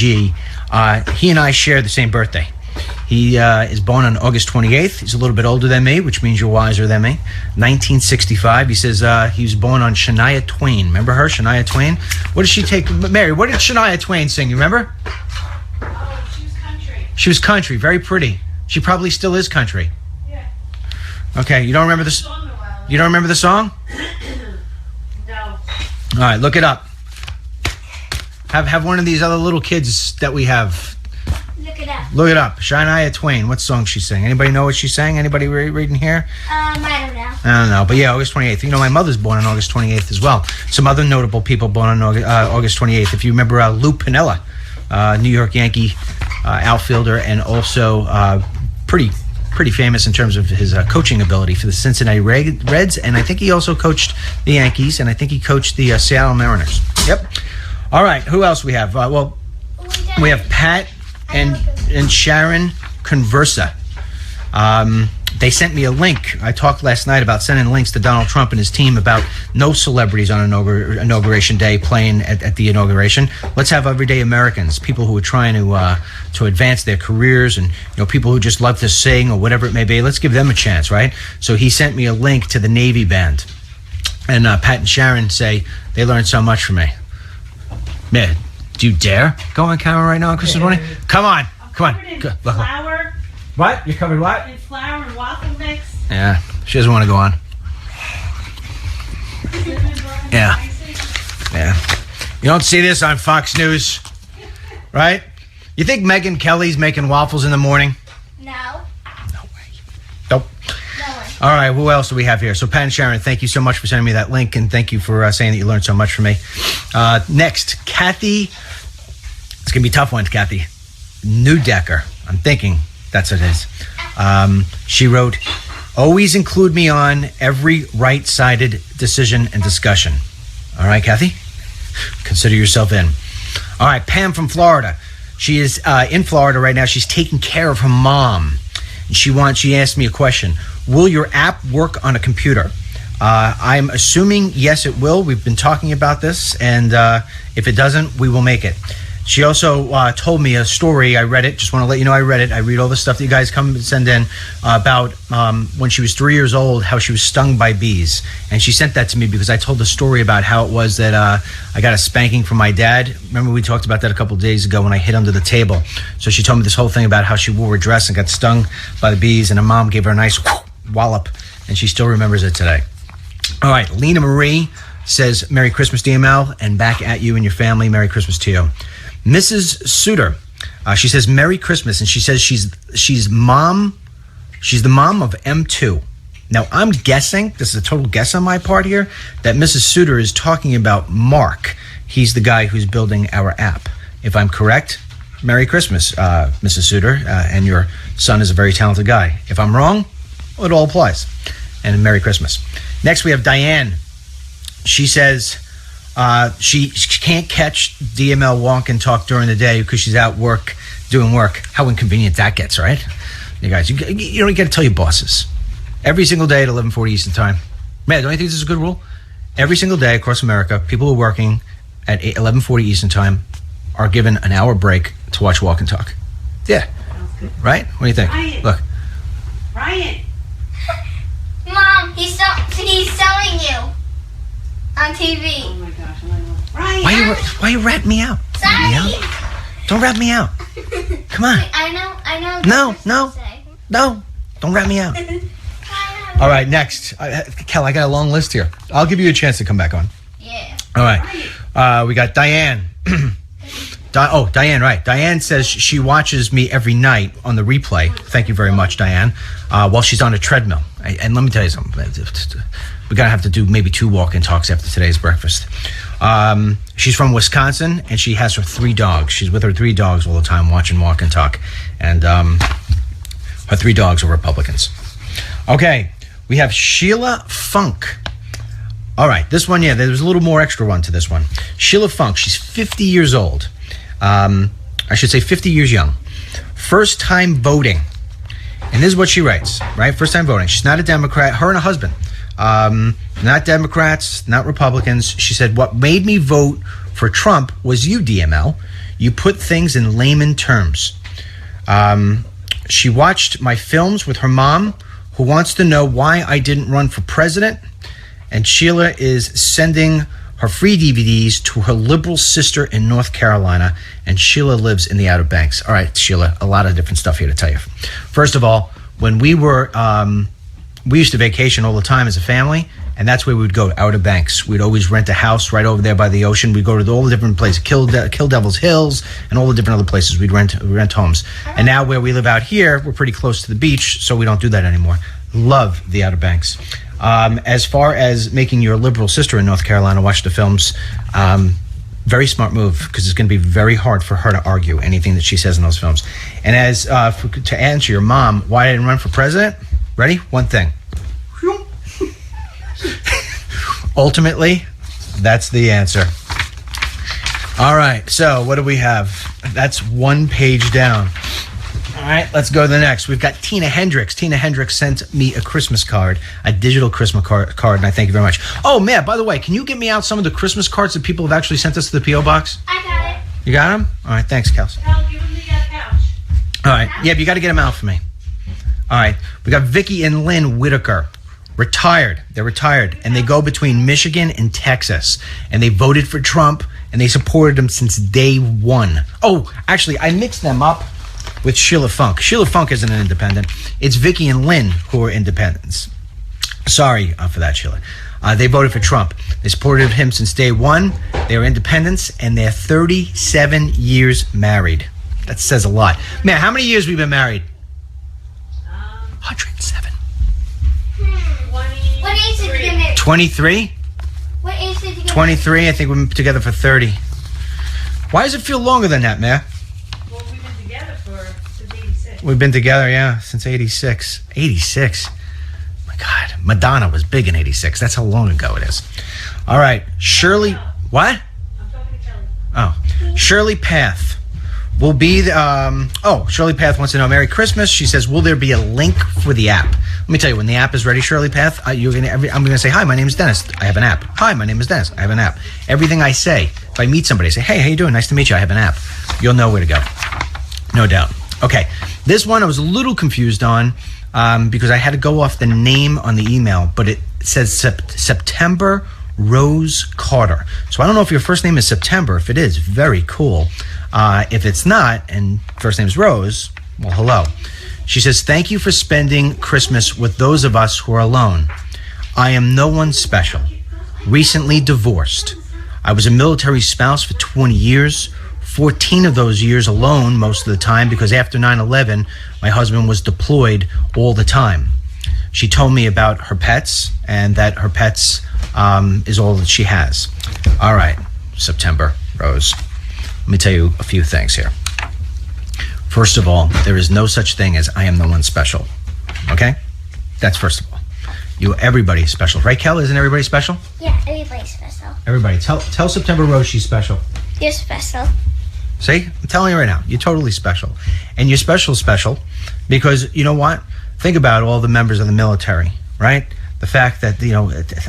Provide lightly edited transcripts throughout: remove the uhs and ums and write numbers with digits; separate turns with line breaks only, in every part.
G. He and I share the same birthday. He is born on August 28th. He's a little bit older than me, which means you're wiser than me. 1965. He says he was born on Shania Twain. Remember her, Shania Twain? What did she take? Mary, what did Shania Twain sing? You remember?
Oh, she was country.
She was country. Very pretty. She probably still is country.
Yeah.
Okay, you don't remember this? You don't remember the song?
No.
All right, look it up. Have one of these other little kids that we have.
Look it up.
Look it up. Shania Twain. What song she sang? Anybody know what she sang? Anybody reading here?
I don't know.
I don't know. But yeah, August 28th. You know, my mother's born on August 28th as well. Some other notable people born on August 28th. If you remember Lou Piniella, New York Yankee outfielder, and also pretty famous in terms of his coaching ability for the Cincinnati Reds. And I think he also coached the Yankees, and I think he coached the Seattle Mariners. Yep. All right. Who else we have? We have Pat and Sharon Conversa. They sent me a link. I talked last night about sending links to Donald Trump and his team about no celebrities on Inauguration Day playing at the inauguration. Let's have everyday Americans, people who are trying to advance their careers, and people who just love to sing or whatever it may be. Let's give them a chance, right? So he sent me a link to the Navy band, and Pat and Sharon say they learned so much from me. Man, do you dare go on camera right now on Christmas morning? Come on.
In flour.
What? You covered what?
In flour and waffle mix.
Yeah, she doesn't want to go on. Yeah. You don't see this on Fox News, right? You think Megyn Kelly's making waffles in the morning?
No.
No way. Nope.
No way.
All right, who else do we have here? So Pat and Sharon, thank you so much for sending me that link, and thank you for saying that you learned so much from me. Next, Kathy. It's going to be tough ones, Kathy. Newdecker. I'm thinking that's what it is. She wrote, always include me on every right-sided decision and discussion. All right, Kathy? Consider yourself in. All right, Pam from Florida. She is in Florida right now. She's taking care of her mom. She asked me a question. Will your app work on a computer? I'm assuming yes, it will. We've been talking about this, and if it doesn't, we will make it. She also told me a story. I read it. Just want to let you know I read it. I read all the stuff that you guys come and send in about when she was 3 years old, how she was stung by bees. And she sent that to me because I told the story about how it was that I got a spanking from my dad. Remember we talked about that a couple of days ago when I hit under the table. So she told me this whole thing about how she wore a dress and got stung by the bees, and her mom gave her a nice wallop, and she still remembers it today. All right, Lena Marie says, Merry Christmas, DML, and back at you and your family. Merry Christmas to you. Mrs. Suter, she says Merry Christmas, and she says she's the mom of M2. Now I'm guessing, this is a total guess on my part here, that Mrs. Suter is talking about Mark. He's the guy who's building our app. If I'm correct, Merry Christmas, Mrs. Suter, and your son is a very talented guy. If I'm wrong, well, it all applies. And Merry Christmas. Next we have Diane. She says she can't catch DML walk and talk during the day because she's out doing work. How inconvenient that gets, right? You guys, you don't get to tell your bosses. Every single day at 11:40 Eastern Time. Man, don't you think this is a good rule? Every single day across America, people who are working at 11:40 Eastern Time are given an hour break to watch Walk and Talk. Yeah. Right? What do you think?
Ryan.
Look.
Ryan.
Mom, he's selling you on TV.
Oh my gosh. Ryan.
Why you rat me out?
Sorry.
Don't rat me out. Come on.
I know.
No. Don't rat me out. All right, next. Kel, I got a long list here. I'll give you a chance to come back on.
Yeah.
All right. We got Diane. Diane, right. Diane says she watches me every night on the replay. Thank you very much, Diane. While she's on a treadmill. And let me tell you something. We're going to have to do maybe 2 walk-in talks after today's breakfast. She's from Wisconsin, and she has her 3 dogs. She's with her 3 dogs all the time watching Walk and Talk. And her 3 dogs are Republicans. Okay, we have Sheila Funk. All right, this one, yeah, there's a little more extra one to this one. Sheila Funk, she's 50 years old. I should say 50 years young. First time voting. And this is what she writes, right? First time voting. She's not a Democrat. Her and her husband. Not Democrats, not Republicans. She said, what made me vote for Trump was you, DML. You put things in layman terms. She watched my films with her mom, who wants to know why I didn't run for president. And Sheila is sending her free DVDs to her liberal sister in North Carolina. And Sheila lives in the Outer Banks. All right, Sheila, a lot of different stuff here to tell you. First of all, when we used to vacation all the time as a family, and that's where we would go, Outer Banks. We'd always rent a house right over there by the ocean. We'd go to all the different places, Kill Devil's Hills, and all the different other places. We'd rent homes. And now where we live out here, we're pretty close to the beach, so we don't do that anymore. Love the Outer Banks. As far as making your liberal sister in North Carolina watch the films, very smart move, because it's going to be very hard for her to argue anything that she says in those films. And as to answer your mom, why I didn't run for president, ready? One thing. Ultimately, that's the answer. All right, so what do we have? That's one page down. All right, let's go to the next. We've got Tina Hendricks. Tina Hendricks sent me a Christmas card, a digital Christmas card, and I thank you very much. Oh, man, by the way, can you get me out some of the Christmas cards that people have actually sent us to the P.O. Box?
I got it.
You got them? All right, thanks, Kelsey.
I'll give him the couch.
All right, yeah, but you got to get them out for me. All right, we got Vicky and Lynn Whitaker. Retired. They're retired, and they go between Michigan and Texas, and they voted for Trump, and they supported him since day one. Oh, actually, I mixed them up with Sheila Funk. Sheila Funk isn't an independent. It's Vicky and Lynn who are independents. Sorry for that, Sheila. They voted for Trump. They supported him since day one. They are independents, and they're 37 years married. That says a lot. Man, how many years we've been married? 107.
What age did you get married?
23?
What age did you get
23. I think we've been together for 30. Why does it feel longer than that, man?
Well, we've been together since 86.
We've been together, yeah, since 86. 86. My God, Madonna was big in 86. That's how long ago it is. All right, Shirley. What?
I'm talking to Kelly.
Oh, Shirley Path will be the. Shirley Path wants to know Merry Christmas. She says, "Will there be a link for the app?" Let me tell you, when the app is ready, Shirley Path, I'm gonna say, "Hi, my name is Dennis. I have an app." "Hi, my name is Dennis. I have an app." Everything I say, if I meet somebody, I say, "Hey, how you doing? Nice to meet you. I have an app." You'll know where to go, no doubt. Okay, this one I was a little confused on because I had to go off the name on the email, but it says September Rose Carter. So I don't know if your first name is September. If it is, very cool. If it's not, and first name is Rose, well, hello. She says, "Thank you for spending Christmas with those of us who are alone. I am no one special. Recently divorced. I was a military spouse for 20 years, 14 of those years alone most of the time, because after 9/11, my husband was deployed all the time." She told me about her pets, and that her pets is all that she has. All right, September, Rose. Let me tell you a few things here. First of all, there is no such thing as I am no one special. Okay? That's first of all. Everybody's special. Right, Kel? Isn't everybody special?
Yeah, everybody's special.
Everybody. Tell September Rose she's special.
You're special.
See? I'm telling you right now. You're totally special. And you're special because, you know what? Think about all the members of the military, right? The fact that,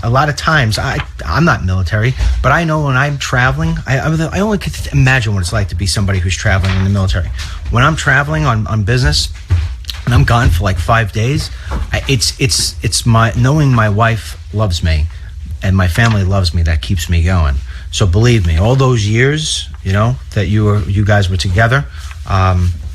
a lot of times, I'm not military, but I know when I'm traveling, I only can imagine what it's like to be somebody who's traveling in the military. When I'm traveling on business, and I'm gone for like 5 days, it's knowing my wife loves me and my family loves me that keeps me going. So believe me, all those years, that you guys were together,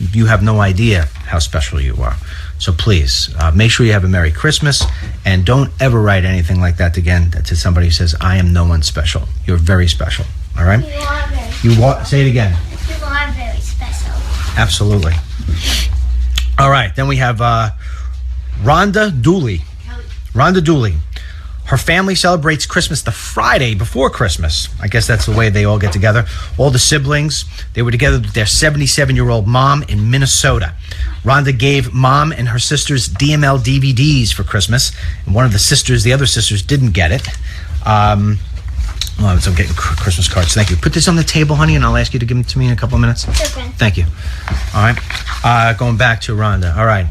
you have no idea how special you are. So please, make sure you have a Merry Christmas, and don't ever write anything like that again to somebody who says, I am no one special. You're very special, all right?
You are very special.
Say it again.
You are very special.
Absolutely. All right, then we have Rhonda Dooley. Rhonda Dooley. Her family celebrates Christmas the Friday before Christmas. I guess that's the way they all get together. All the siblings, they were together with their 77-year-old mom in Minnesota. Rhonda gave mom and her sisters DML DVDs for Christmas, and the other sisters didn't get it. Oh, so I'm getting Christmas cards. Thank you. Put this on the table, honey, and I'll ask you to give them to me in a couple of minutes.
Okay.
Thank you. All right. Going back to Rhonda. All right.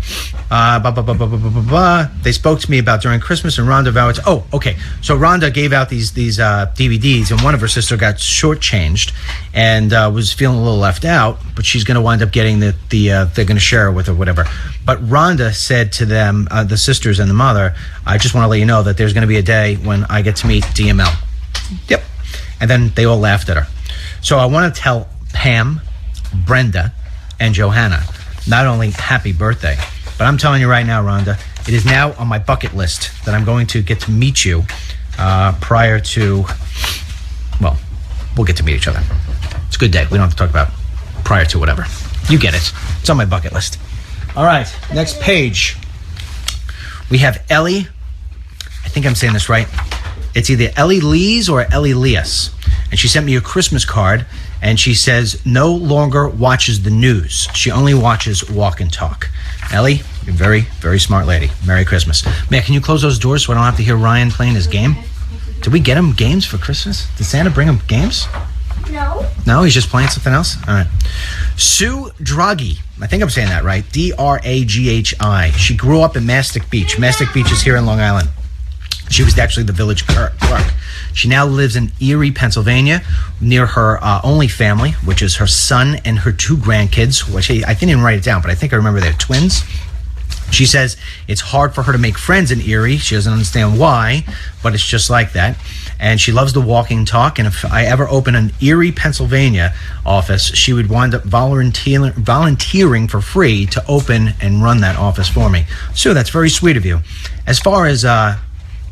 They spoke to me about during Christmas, and Rhonda vowed. Oh, okay. So Rhonda gave out these DVDs, and one of her sister got shortchanged and was feeling a little left out. But she's going to wind up getting they're going to share it with her, whatever. But Rhonda said to them, the sisters and the mother, I just want to let you know that there's going to be a day when I get to meet DML. Yep. And then they all laughed at her. So I want to tell Pam, Brenda, and Johanna not only happy birthday, but I'm telling you right now, Rhonda, it is now on my bucket list that I'm going to get to meet you prior to, well, we'll get to meet each other. It's a good day. We don't have to talk about prior to whatever. You get it. It's on my bucket list. All right. Next page. We have Ellie. I think I'm saying this right. It's either Ellie Lees or Ellie Leas. And she sent me a Christmas card, and she says, no longer watches the news. She only watches Walk and Talk. Ellie, you're a very, very smart lady. Merry Christmas. Maya, can you close those doors so I don't have to hear Ryan playing his game? Did we get him games for Christmas? Did Santa bring him games?
No.
No, he's just playing something else? All right. Sue Draghi. I think I'm saying that right. Draghi. She grew up in Mastic Beach. Mastic Beach is here in Long Island. She was actually the village clerk. She now lives in Erie, Pennsylvania, near her only family, which is her son and her 2 grandkids, which I didn't even write it down, but I think I remember they're twins. She says it's hard for her to make friends in Erie. She doesn't understand why, but it's just like that. And she loves the walking talk. And if I ever open an Erie, Pennsylvania office, she would wind up volunteering for free to open and run that office for me. So that's very sweet of you. As far as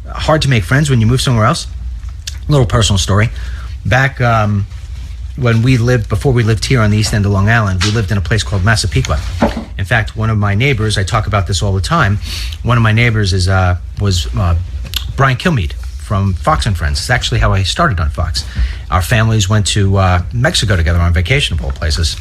hard to make friends when you move somewhere else, a little personal story. Back when before we lived here on the east end of Long Island, we lived in a place called Massapequa. In fact, one of my neighbors, I talk about this all the time, one of my neighbors was Brian Kilmeade from Fox and Friends. It's actually how I started on Fox. Our families went to Mexico together on vacation of all places.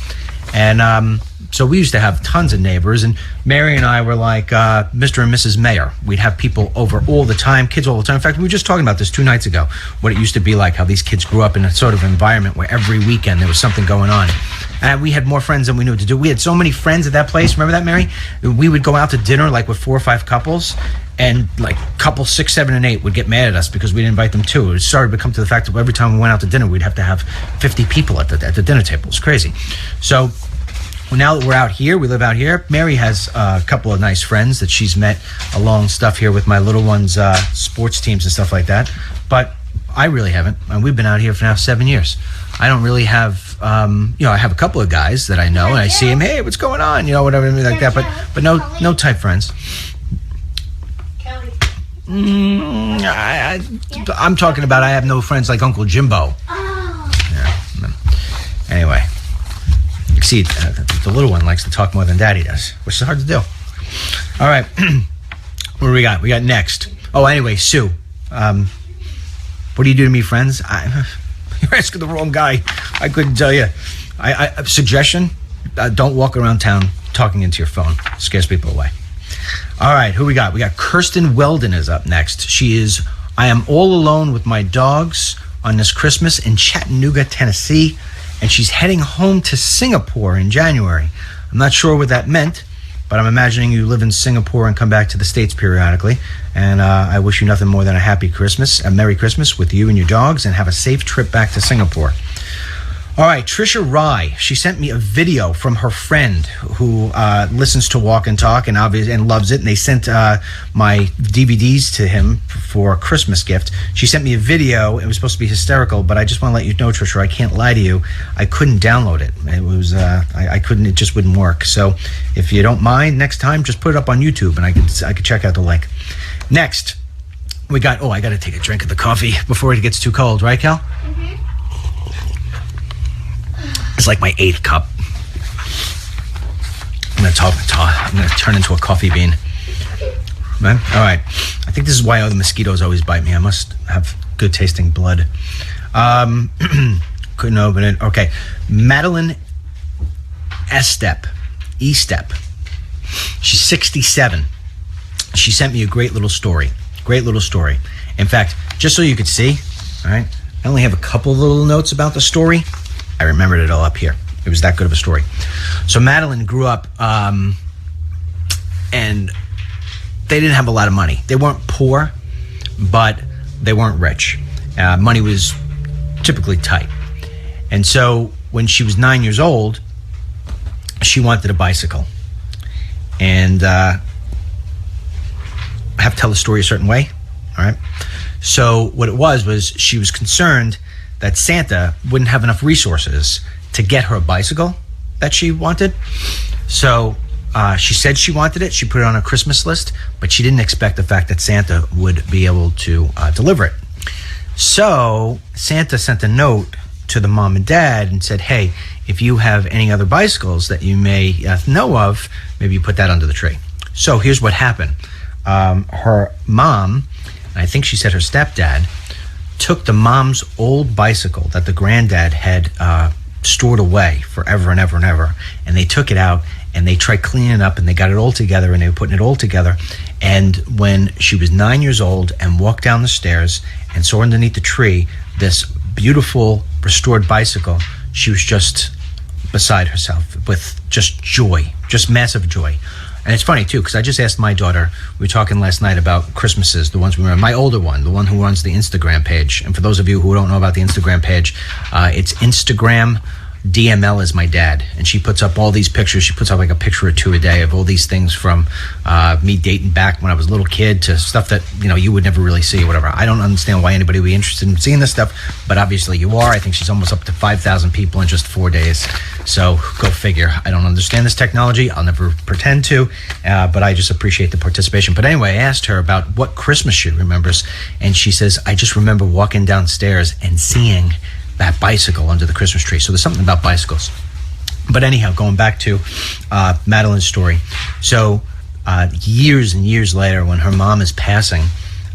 And so we used to have tons of neighbors, and Mary and I were like Mr. and Mrs. Mayor. We'd have people over all the time, kids all the time. In fact, we were just talking about this 2 nights ago, what it used to be like, how these kids grew up in a sort of environment where every weekend there was something going on. And we had more friends than we knew what to do. We had so many friends at that place. Remember that, Mary? We would go out to dinner like with 4 or 5 couples, and like couples 6, 7, and 8 would get mad at us because we didn't invite them too. It started to come to the fact that every time we went out to dinner, we'd have to have 50 people at the dinner table. It's crazy. So now that we're out here, we live out here, Mary has a couple of nice friends that she's met along stuff here with my little ones' sports teams and stuff like that. But I really haven't. And we've been out here for now 7 years. I don't really have, I have a couple of guys that I know, and I see them, hey, what's going on? Whatever, like that. But no type friends.
Kelly.
I'm talking about I have no friends like Uncle Jimbo.
Oh.
Yeah. Anyway. See, the little one likes to talk more than Daddy does, which is hard to do. All right. What do we got? We got next. Oh, anyway, Sue. What do you do to me, friends? You're asking the wrong guy. I couldn't tell you. Suggestion, don't walk around town talking into your phone. It scares people away. All right, who we got? We got Kirsten Weldon is up next. She is, I am all alone with my dogs on this Christmas in Chattanooga, Tennessee. And she's heading home to Singapore in January. I'm not sure what that meant, but I'm imagining you live in Singapore and come back to the States periodically. And I wish you nothing more than a happy Christmas, a Merry Christmas with you and your dogs, and have a safe trip back to Singapore. All right, Trisha Rye, she sent me a video from her friend who listens to Walk and Talk and loves it, and they sent my DVDs to him for a Christmas gift. She sent me a video. It was supposed to be hysterical, but I just want to let you know, Trisha, I can't lie to you. I couldn't download it. It was I couldn't. It just wouldn't work. So if you don't mind, next time just put it up on YouTube, and I could check out the link. Next, we got. Oh, I got to take a drink of the coffee before it gets too cold, right, Cal? Mm-hmm. It's like my 8th cup. I'm going to turn into a coffee bean. Man? All right. I think this is why the mosquitoes always bite me. I must have good tasting blood. Couldn't open it. Okay. Madeline E-Step. She's 67. She sent me a great little story. In fact, just so you could see, all right, I only have a couple little notes about the story. I remembered it all up here. It was that good of a story. So Madeline grew up, and they didn't have a lot of money. They weren't poor, but they weren't rich. Money was typically tight. And so when she was 9 years old, she wanted a bicycle. And I have to tell the story a certain way, all right? So what it was she was concerned that Santa wouldn't have enough resources to get her a bicycle that she wanted. So she said she wanted it. She put it on her Christmas list, but she didn't expect the fact that Santa would be able to deliver it. So Santa sent a note to the mom and dad and said, hey, if you have any other bicycles that you may know of, maybe you put that under the tree. So here's what happened. Her mom, and I think she said her stepdad, took the mom's old bicycle that the granddad had stored away forever and ever and ever, and they took it out and they tried cleaning it up and they got it all together and they were putting it all together. And when she was 9 years old and walked down the stairs and saw underneath the tree this beautiful restored bicycle, she was just beside herself with just joy, just massive joy. And it's funny too, because I just asked my daughter, we were talking last night about Christmases, the ones we remember, my older one, the one who runs the Instagram page. And for those of you who don't know about the Instagram page, it's Instagram Dml is my dad, and she puts up all these pictures. She puts up like a picture or two a day of all these things from me dating back when I was a little kid to stuff that you would never really see or whatever. I don't understand why anybody would be interested in seeing this stuff, but obviously you are. I think she's almost up to 5,000 people in just 4 days. So go figure. I don't understand this technology. I'll never pretend to, but I just appreciate the participation. But anyway, I asked her about what Christmas she remembers, and she says, I just remember walking downstairs and seeing that bicycle under the Christmas tree. So there's something about bicycles. But anyhow, going back to Madeline's story. So years and years later, when her mom is passing,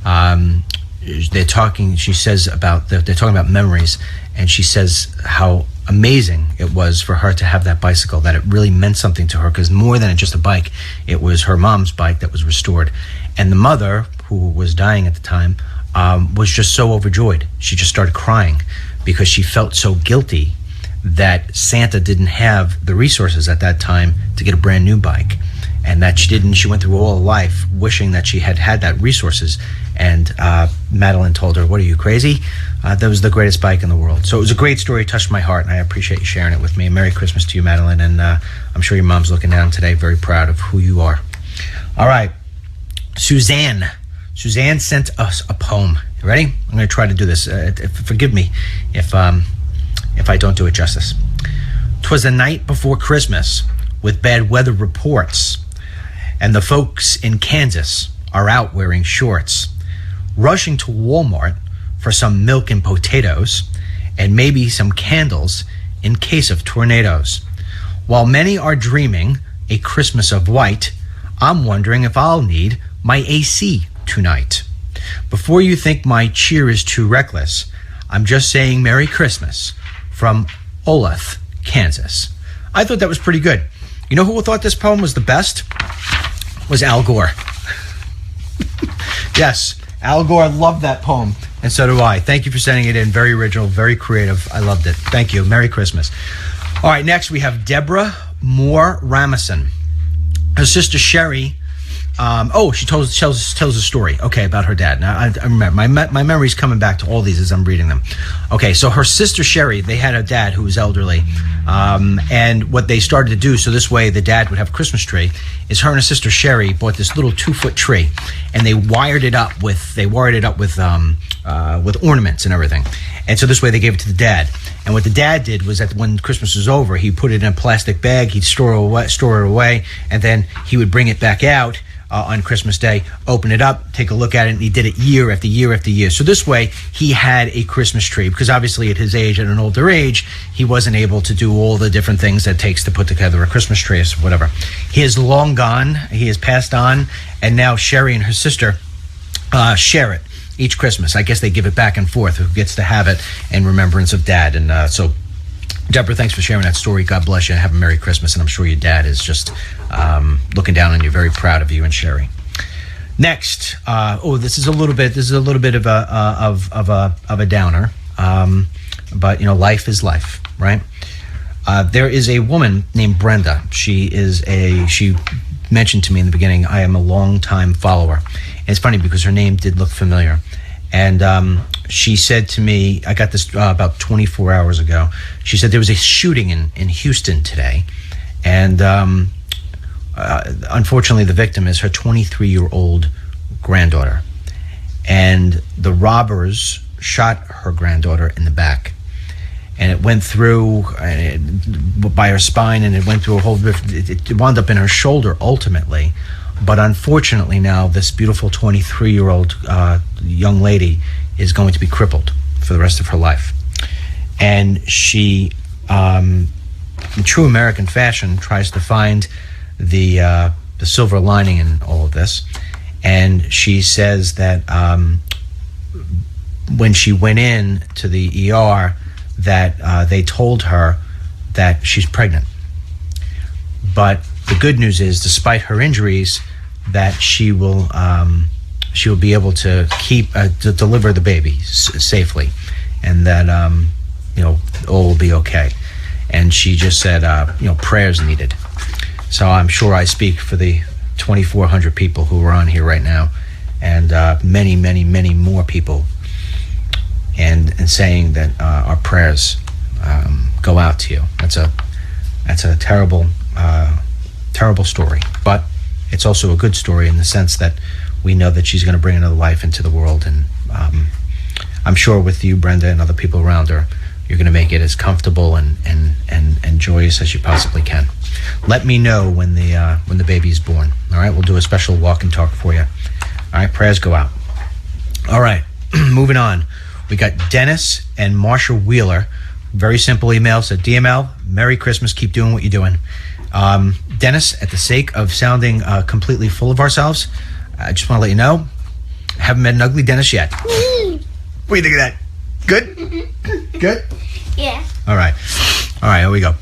they're talking. She says about they're talking about memories, and she says how amazing it was for her to have that bicycle. That it really meant something to her, because more than just a bike, it was her mom's bike that was restored. And the mother, who was dying at the time, was just so overjoyed. She just started crying, because she felt so guilty that Santa didn't have the resources at that time to get a brand new bike, and that she went through all her life wishing that she had had that resources. And Madeline told her, what are you, crazy? That was the greatest bike in the world. So it was a great story, touched my heart, and I appreciate you sharing it with me. Merry Christmas to you, Madeline, and I'm sure your mom's looking down today, very proud of who you are. All right, Suzanne sent us a poem. You ready? I'm going to try to do this. Forgive me if I don't do it justice. 'Twas the night before Christmas, with bad weather reports, and the folks in Kansas are out wearing shorts, rushing to Walmart for some milk and potatoes, and maybe some candles in case of tornadoes. While many are dreaming a Christmas of white, I'm wondering if I'll need my AC tonight. Before you think my cheer is too reckless, I'm just saying Merry Christmas from Olathe, Kansas. I thought that was pretty good. You know who thought this poem was the best? Was Al Gore. Yes, Al Gore loved that poem, and so do I. Thank you for sending it in. Very original, very creative. I loved it. Thank you. Merry Christmas. All right, next we have Deborah Moore Ramison. Her sister Sherry, she tells a story, okay, about her dad. Now, I remember, my memory's coming back to all these as I'm reading them. Okay, so her sister Sherry, they had a dad who was elderly, and what they started to do, so this way the dad would have a Christmas tree, is her and her sister Sherry bought this little 2-foot tree, and they wired it up with ornaments and everything. And so this way they gave it to the dad. And what the dad did was that when Christmas was over, he put it in a plastic bag, he'd store it away, and then he would bring it back out on Christmas Day, open it up, take a look at it, and he did it year after year after year. So this way, he had a Christmas tree, because obviously at his age, at an older age, he wasn't able to do all the different things that it takes to put together a Christmas tree or whatever. He is long gone, he has passed on, and now Sherry and her sister share it each Christmas. I guess they give it back and forth, who gets to have it in remembrance of Dad. And so Deborah, thanks for sharing that story. God bless you. Have a Merry Christmas, and I'm sure your dad is just looking down on you, very proud of you and Sherry. Next, this is a little bit of a downer. But, life is life, right? There is a woman named Brenda. She mentioned to me in the beginning, I am a long-time follower. And it's funny because her name did look familiar. And she said to me, I got this about 24 hours ago. She said there was a shooting in Houston today. And unfortunately, the victim is her 23-year-old granddaughter. And the robbers shot her granddaughter in the back. And it went through by her spine, and it went through it wound up in her shoulder ultimately. But unfortunately now, this beautiful 23-year-old young lady is going to be crippled for the rest of her life. And she, in true American fashion, tries to find the silver lining in all of this. And she says that when she went in to the ER, that they told her that she's pregnant. But the good news is, despite her injuries, that she will be able to to deliver the baby safely, and that all will be okay. And she just said prayers needed. So I'm sure I speak for the 2,400 people who are on here right now, and many, many, many more people, and saying that our prayers go out to you. That's a terrible story, but it's also a good story in the sense that we know that she's going to bring another life into the world, and I'm sure with you, Brenda, and other people around her, you're going to make it as comfortable and joyous as you possibly can. Let me know when the baby is born. All right, we'll do a special walk and talk for you. All right, prayers go out. All right, moving on. We got Dennis and Marsha Wheeler. Very simple email. Said, DML, Merry Christmas. Keep doing what you're doing. Dennis, at the sake of sounding completely full of ourselves, I just want to let you know, I haven't met an ugly Dennis yet. What do you think of that? Good? Good?
Yeah.
All right, here we go.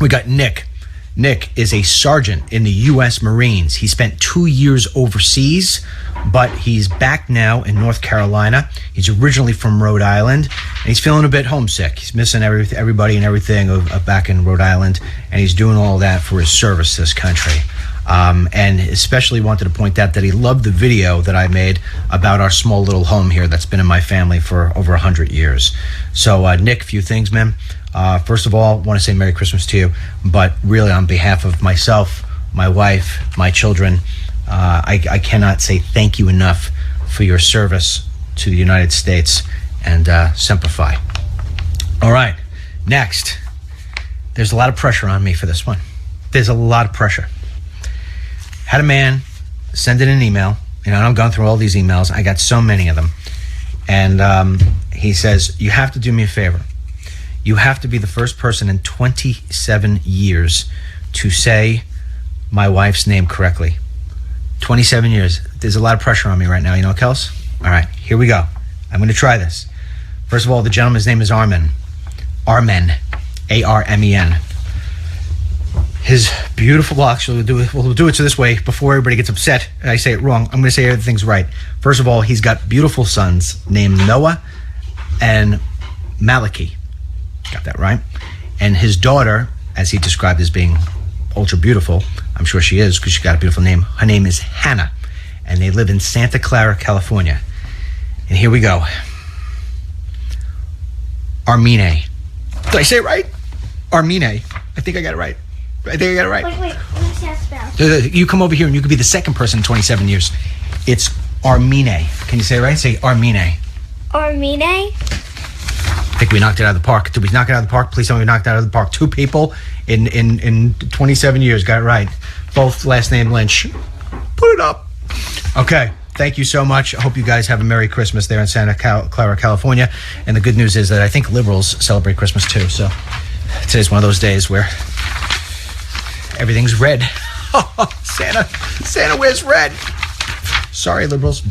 We got Nick. Nick is a sergeant in the U.S. Marines. He spent 2 years overseas, but he's back now in North Carolina. He's originally from Rhode Island, and he's feeling a bit homesick. He's missing everybody and everything back in Rhode Island, and he's doing all that for his service to this country. And especially wanted to point out that he loved the video that I made about our small little home here that's been in my family for over 100 years. So, Nick, a few things, man. First of all, I want to say Merry Christmas to you, but really on behalf of myself, my wife, my children, I cannot say thank you enough for your service to the United States, and Semper Fi. All right, next. There's a lot of pressure on me for this one. There's a lot of pressure. Had a man send in an email. I'm going through all these emails. I got so many of them. And he says, you have to do me a favor. You have to be the first person in 27 years to say my wife's name correctly. 27 years. There's a lot of pressure on me right now, Kels? All right, here we go. I'm going to try this. First of all, the gentleman's name is Armen. Armen. A-R-M-E-N. His beautiful, well, actually, we'll do it this way before everybody gets upset and I say it wrong. I'm going to say everything's right. First of all, he's got beautiful sons named Noah and Malachi. Got that right. And his daughter, as he described as being ultra beautiful, I'm sure she is because she got a beautiful name. Her name is Hannah, and they live in Santa Clara, California. And here we go. Armine. Did I say it right? Armine. I think I got it right.
Wait, let me see how to spell.
You come over here and you could be the second person in 27 years. It's Armine. Can you say it right? Say Armine.
Armine?
I think we knocked it out of the park. Did we knock it out of the park? Please tell me we knocked it out of the park. 2 people in 27 years got it right. Both last name Lynch. Put it up. Okay. Thank you so much. I hope you guys have a Merry Christmas there in Santa Clara, California. And the good news is that I think liberals celebrate Christmas too. So today's one of those days where everything's red. Santa wears red. Sorry, liberals.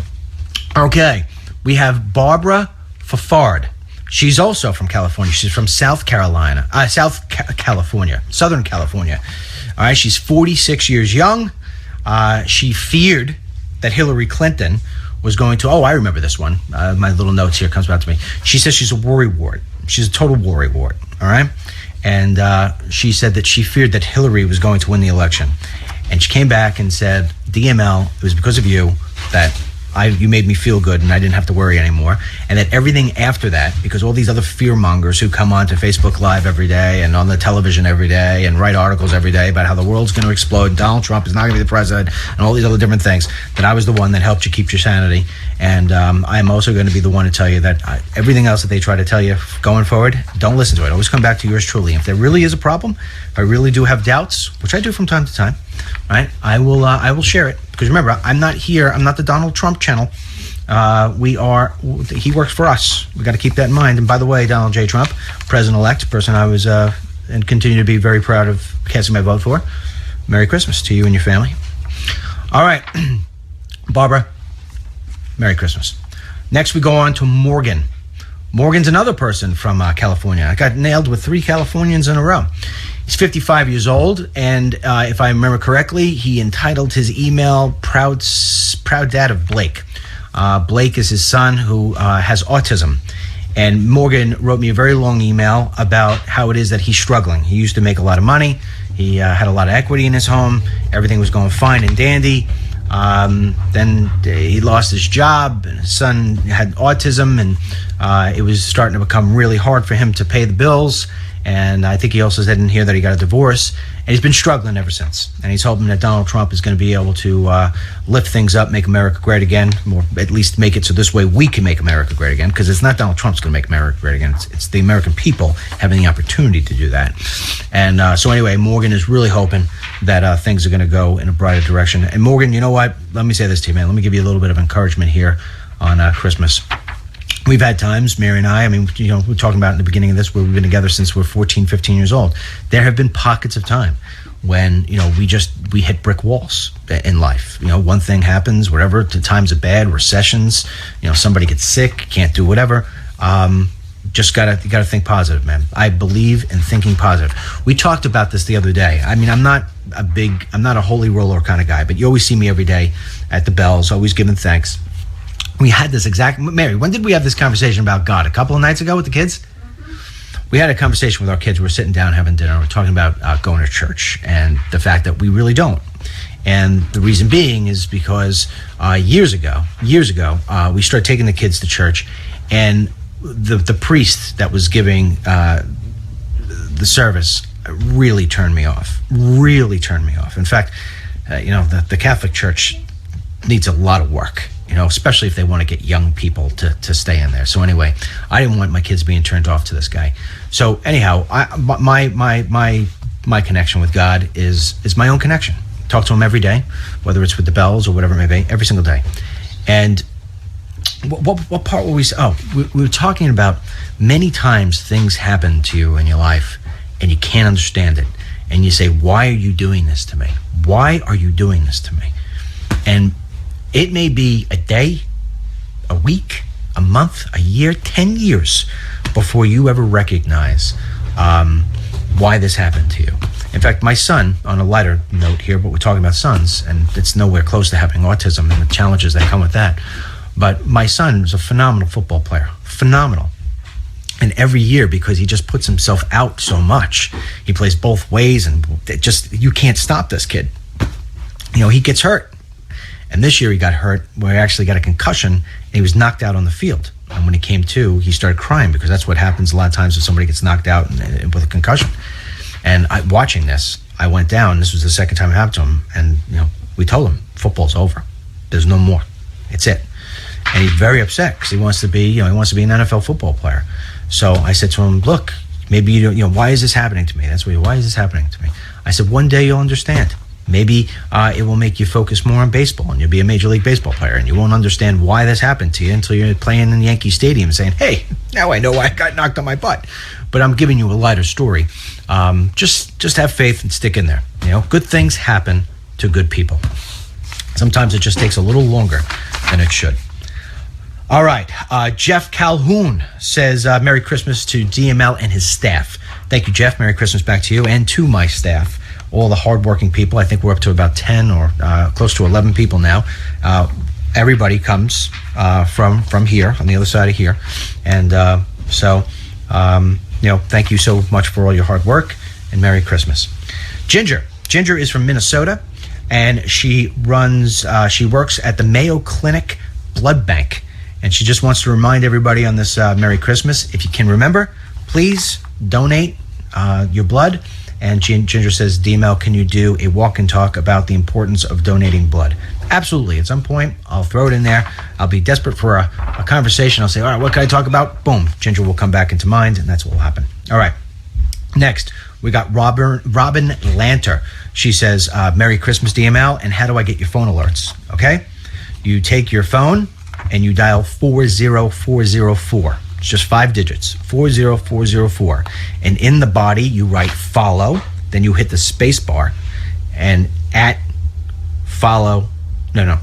Okay. We have Barbara Fafard. She's also from California. She's from Southern California. All right, she's 46 years young. She feared that Hillary Clinton was going to, I remember this one. My little notes here comes back to me. She says she's a worry wart. She's a total worry wart, all right? And she said that she feared that Hillary was going to win the election. And she came back and said, DML, it was because of you that you made me feel good and I didn't have to worry anymore. And that everything after that, because all these other fear mongers who come on to Facebook Live every day and on the television every day and write articles every day about how the world's going to explode, Donald Trump is not going to be the president, and all these other different things, that I was the one that helped you keep your sanity. And I'm also going to be the one to tell you that everything else that they try to tell you going forward, don't listen to it. Always come back to yours truly. If there really is a problem, if I really do have doubts, which I do from time to time, right, I will share it. Because remember, I'm not here. I'm not the Donald Trump channel. He works for us. We got to keep that in mind. And by the way, Donald J. Trump, President-elect, person I was and continue to be very proud of casting my vote for. Merry Christmas to you and your family. All right, Barbara, Merry Christmas. Next, we go on to Morgan. Morgan's another person from California. I got nailed with 3 Californians in a row. He's 55 years old, and if I remember correctly, he entitled his email Proud Dad of Blake. Blake is his son who has autism. And Morgan wrote me a very long email about how it is that he's struggling. He used to make a lot of money. He had a lot of equity in his home. Everything was going fine and dandy. Then he lost his job, and his son had autism, and it was starting to become really hard for him to pay the bills. And I think he also said in here that he got a divorce, and he's been struggling ever since. And he's hoping that Donald Trump is going to be able to lift things up, make America great again, or at least make it so this way we can make America great again, because it's not Donald Trump's going to make America great again. It's the American people having the opportunity to do that. And so anyway, Morgan is really hoping that things are going to go in a brighter direction. And Morgan, you know what? Let me say this to you, man. Let me give you a little bit of encouragement here on Christmas. We've had times, Mary and I mean, we're talking about in the beginning of this, where we've been together since we're 14, 15 years old. There have been pockets of time when, we hit brick walls in life. One thing happens, whatever, times are bad, recessions, somebody gets sick, can't do whatever. Just you gotta think positive, man. I believe in thinking positive. We talked about this the other day. I mean, I'm not a holy roller kind of guy, but you always see me every day at the bells, always giving thanks. We had this Mary, when did we have this conversation about God? A couple of nights ago with the kids? Mm-hmm. We had a conversation with our kids. We're sitting down having dinner. We're talking about going to church and the fact that we really don't. And the reason being is because years ago, we started taking the kids to church, and the priest that was giving the service really turned me off. In fact, the Catholic Church needs a lot of work. Especially if they want to get young people to stay in there. So anyway, I didn't want my kids being turned off to this guy. So anyhow, my connection with God is my own connection. Talk to him every day, whether it's with the bells or whatever it may be, every single day. And what part were we? We were talking about many times things happen to you in your life and you can't understand it. And you say, why are you doing this to me? Why are you doing this to me? And it may be a day, a week, a month, a year, 10 years before you ever recognize why this happened to you. In fact, my son, on a lighter note here, but we're talking about sons, and it's nowhere close to having autism and the challenges that come with that. But my son is a phenomenal football player, phenomenal. And every year, because he just puts himself out so much, he plays both ways, and you can't stop this kid. He gets hurt. And this year he got hurt, where he actually got a concussion, and he was knocked out on the field. And when he came to, he started crying, because that's what happens a lot of times if somebody gets knocked out with a concussion. And watching this, I went down. This was the second time it happened to him. And, we told him, football's over. There's no more. It's it. And he's very upset because he wants to be, an NFL football player. So I said to him, look, maybe why is this happening to me? Why is this happening to me? I said, one day you'll understand. Maybe it will make you focus more on baseball, and you'll be a Major League Baseball player, and you won't understand why this happened to you until you're playing in Yankee Stadium saying, hey, now I know why I got knocked on my butt. But I'm giving you a lighter story. Just have faith and stick in there. Good things happen to good people. Sometimes it just takes a little longer than it should. All right. Jeff Calhoun says, Merry Christmas to DML and his staff. Thank you, Jeff. Merry Christmas back to you and to my staff. All the hardworking people. I think we're up to about 10 or close to 11 people now. everybody comes from here, on the other side of here. And thank you so much for all your hard work, and Merry Christmas. Ginger is from Minnesota, and she works at the Mayo Clinic Blood Bank. And she just wants to remind everybody on this Merry Christmas, if you can remember, please donate your blood. And Ginger says, DML, can you do a walk and talk about the importance of donating blood? Absolutely. At some point, I'll throw it in there. I'll be desperate for a conversation. I'll say, all right, what can I talk about? Boom. Ginger will come back into mind, and that's what will happen. All right. Next, we got Robin Lanter. She says, Merry Christmas, DML, and how do I get your phone alerts? Okay? You take your phone, and you dial 40404. It's just 5 digits, 40404. And in the body, you write follow, then you hit the space bar, and at follow,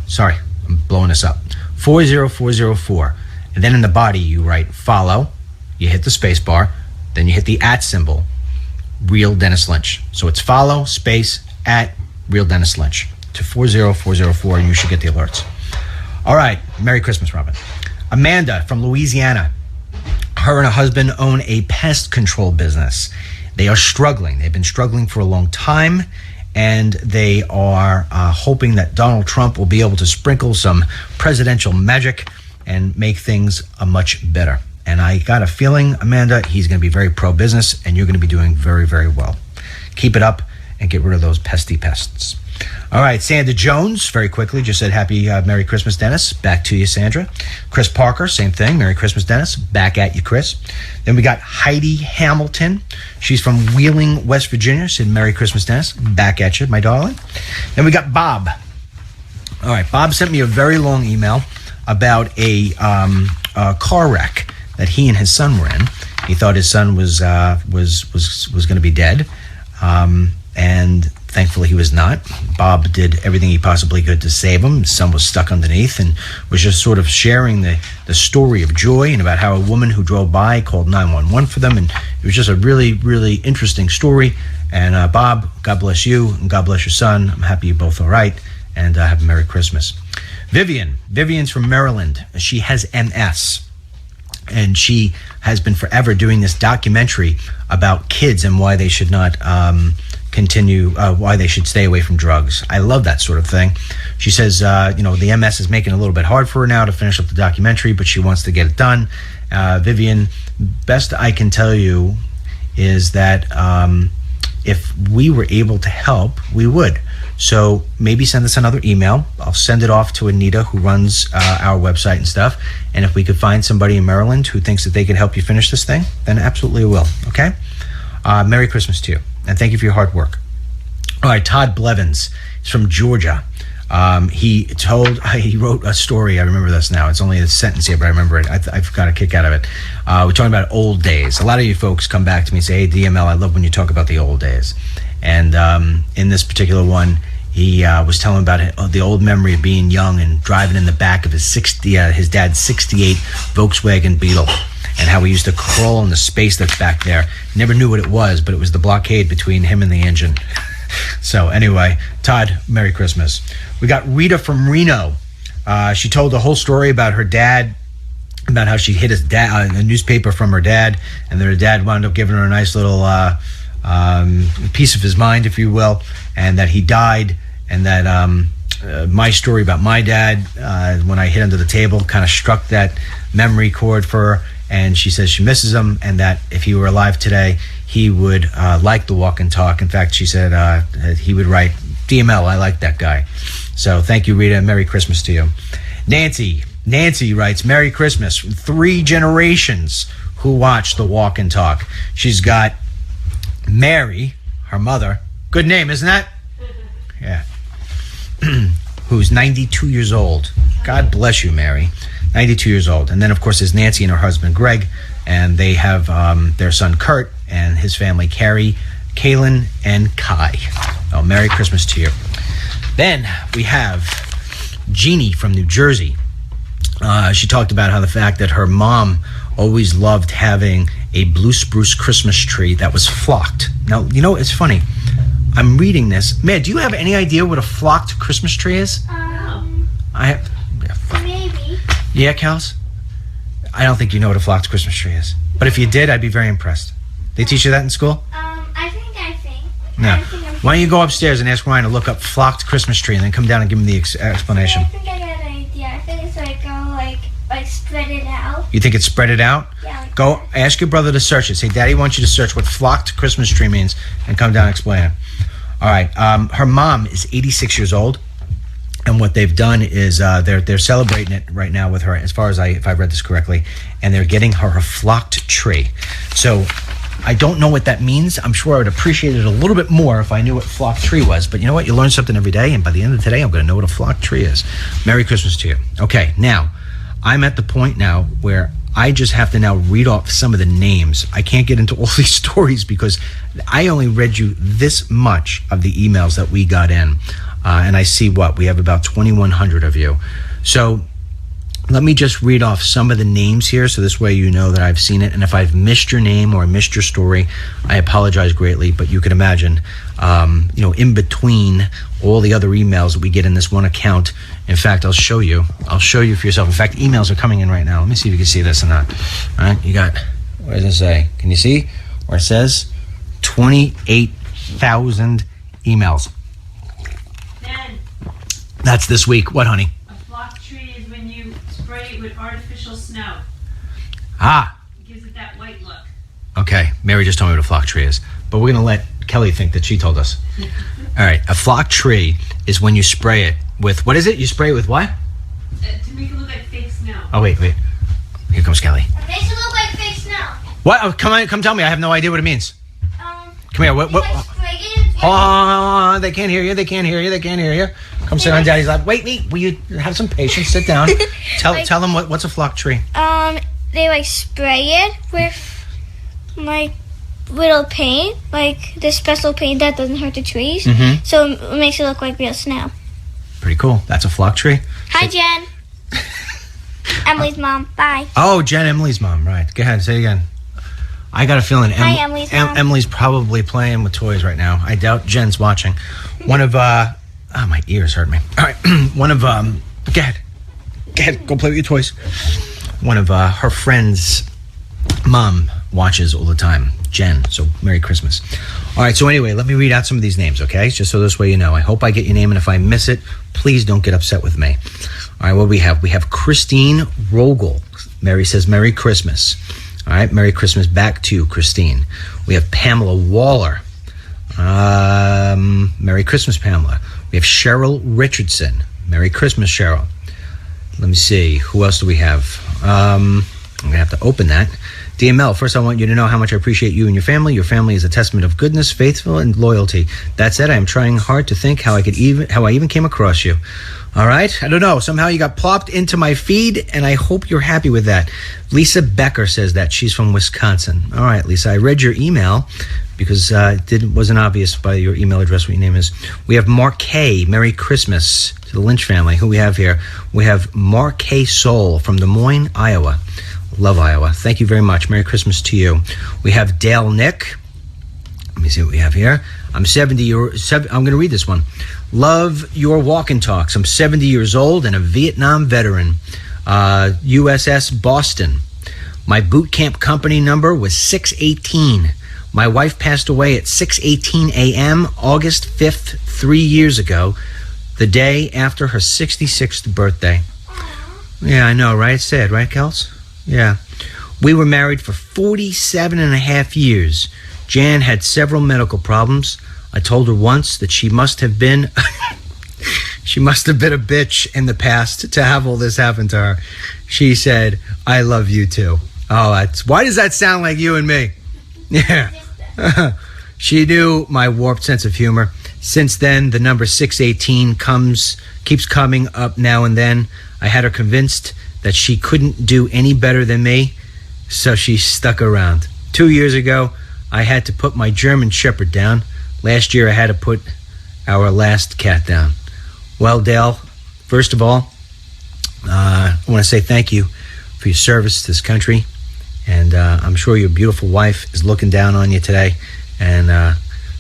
sorry, I'm blowing this up. 40404. And then in the body, you write follow, you hit the space bar, then you hit the at symbol, Real Dennis Lynch. So it's follow, space, at Real Dennis Lynch to 40404, and you should get the alerts. All right, Merry Christmas, Robin. Amanda from Louisiana. Her and her husband own a pest control business. They are struggling. They've been struggling for a long time, and they are hoping that Donald Trump will be able to sprinkle some presidential magic and make things much better. And I got a feeling, Amanda, he's going to be very pro-business, and you're going to be doing very, very well. Keep it up and get rid of those pesty pests. All right, Sandra Jones, very quickly, just said happy Merry Christmas, Dennis. Back to you, Sandra. Chris Parker, same thing. Merry Christmas, Dennis. Back at you, Chris. Then we got Heidi Hamilton. She's from Wheeling, West Virginia. Said Merry Christmas, Dennis. Back at you, my darling. Then we got Bob. All right, Bob sent me a very long email about a car wreck that he and his son were in. He thought his son was going to be dead, and thankfully he was not. Bob did everything he possibly could to save him. His son was stuck underneath and was just sort of sharing the story of joy and about how a woman who drove by called 911 for them. And it was just a really, really interesting story. And Bob, God bless you and God bless your son. I'm happy you're both all right, and have a Merry Christmas. Vivian's from Maryland. She has MS. And she has been forever doing this documentary about kids and why they should not why they should stay away from drugs. I love that sort of thing. She says, the MS is making it a little bit hard for her now to finish up the documentary, but she wants to get it done. Vivian, best I can tell you is that if we were able to help, we would. So maybe send us another email. I'll send it off to Anita, who runs our website and stuff. And if we could find somebody in Maryland who thinks that they could help you finish this thing, then absolutely we will. Okay? Merry Christmas to you. And thank you for your hard work. All right, Todd Blevins is from Georgia. He wrote a story. I remember this now. It's only a sentence here, but I remember it. I've got a kick out of it. We're talking about old days. A lot of you folks come back to me and say, hey, DML, I love when you talk about the old days. And in this particular one, he was telling about the old memory of being young and driving in the back of his dad's 68 Volkswagen Beetle, and how he used to crawl in the space that's back there. Never knew what it was, but it was the blockade between him and the engine. So anyway, Todd, Merry Christmas. We got Rita from Reno. She told the whole story about her dad, about how she hid his dad, a newspaper from her dad, and then her dad wound up giving her a nice little piece of his mind, if you will, and that he died, and that my story about my dad, when I hit under the table, kind of struck that memory chord for her. And she says she misses him, and that if he were alive today, he would like the walk and talk. In fact, she said he would write, DML, I like that guy. So thank you, Rita. Merry Christmas to you. Nancy writes, Merry Christmas from 3 generations who watch the walk and talk. She's got Mary, her mother. Good name, isn't that? Yeah. Who's 92 years old. God bless you, Mary. 92 years old. And then, of course, there's Nancy and her husband, Greg, and they have their son, Kurt, and his family, Carrie, Kaylin, and Kai. Oh, Merry Christmas to you. Then we have Jeannie from New Jersey. She talked about how the fact that her mom always loved having a blue spruce Christmas tree that was flocked. Now, it's funny. I'm reading this. Man, do you have any idea what a flocked Christmas tree is? Yeah, Kels? I don't think you know what a flocked Christmas tree is. But if you did, I'd be very impressed. They teach you that in school?
I think.
No.
I think
Why don't you go upstairs and ask Ryan to look up flocked Christmas tree and then come down and give him the explanation?
I think I got an idea. I think it's like spread it out.
You think it's spread it out?
Yeah. Like
Go
that.
ask your brother to search it. Say, Daddy wants you to search what flocked Christmas tree means and come down and explain it. All right. Her mom is 86 years old. And what they've done is they're celebrating it right now with her, as far as if I read this correctly, and they're getting her a flocked tree. So I don't know what that means. I'm sure I would appreciate it a little bit more if I knew what flocked tree was. But you know what? You learn something every day, and by the end of today, I'm going to know what a flocked tree is. Merry Christmas to you. Okay, now I'm at the point now where I just have to now read off some of the names. I can't get into all these stories because I only read you this much of the emails that we got in. And I see we have about 2,100 of you. So let me just read off some of the names here so this way you know that I've seen it. And if I've missed your name or missed your story, I apologize greatly. But you can imagine, in between all the other emails that we get in this one account. In fact, I'll show you for yourself. In fact, emails are coming in right now. Let me see if you can see this or not. All right, you got, what does it say? Can you see where it says 28,000 emails? That's this week. What, honey?
A flock tree is when you spray it with artificial snow.
Ah.
It gives it that white look.
Okay. Mary just told me what a flock tree is. But we're going to let Kelly think that she told us. All right. A flock tree is when you spray it with, what is it? You spray it with what?
To make it look like fake snow.
Oh, wait. Here comes Kelly.
It makes it look like fake snow.
What? Oh, come tell me. I have no idea what it means. Come here. What?
Like spray it.
Hold on. They can't hear you. Come sit on Daddy's lap. Wait. Will you have some patience? Sit down. Tell them what's a flock tree.
They spray it with little paint, this special paint that doesn't hurt the trees.
Mm-hmm.
So it makes it look like real snow.
Pretty cool. That's a flock tree.
Hi, Jen. Emily's mom. Bye.
Oh, Jen, Emily's mom. Right. Go ahead. Say it again. I got a feeling
Hi, Emily's mom.
Emily's probably playing with toys right now. I doubt Jen's watching. One of my ears hurt me. All right. One of go ahead. Go play with your toys. One of her friends' mom watches all the time. Jen. So Merry Christmas. All right. So anyway, let me read out some of these names, okay? Just so this way you know. I hope I get your name, and if I miss it, please don't get upset with me. All right. What do we have? We have Christine Rogel. Mary says Merry Christmas. All right, Merry Christmas back to you, Christine. We have Pamela Waller. Merry Christmas, Pamela. We have Cheryl Richardson. Merry Christmas, Cheryl. Let me see. Who else do we have? I'm going to have to open that. DML, first I want you to know how much I appreciate you and your family. Your family is a testament of goodness, faithful, and loyalty. That said, I am trying hard to think how I even came across you. All right? I don't know. Somehow you got plopped into my feed, and I hope you're happy with that. Lisa Becker says that. She's from Wisconsin. All right, Lisa. I read your email because it wasn't obvious by your email address what your name is. We have Mark K. Merry Christmas to the Lynch family. Who we have here? We have Mark K. Soul from Des Moines, Iowa. Love Iowa. Thank you very much. Merry Christmas to you. We have Dale Nick. Let me see what we have here. I'm going to read this one. Love your walk and talks. I'm 70 years old and a Vietnam veteran. USS Boston. My boot camp company number was 618. My wife passed away at 6:18 a.m. August 5th, 3 years ago, the day after her 66th birthday. Yeah, I know, right? It's sad, right, Kels? Yeah. We were married for 47 and a half years. Jan had several medical problems. I told her once that she must have been a bitch in the past to have all this happen to her. She said, I love you too. Oh, why does that sound like you and me? Yeah. She knew my warped sense of humor. Since then, the number 618 keeps coming up now and then. I had her convinced that she couldn't do any better than me, so she stuck around. 2 years ago, I had to put my German Shepherd down. Last year, I had to put our last cat down. Well, Dale, first of all, I want to say thank you for your service to this country. And I'm sure your beautiful wife is looking down on you today and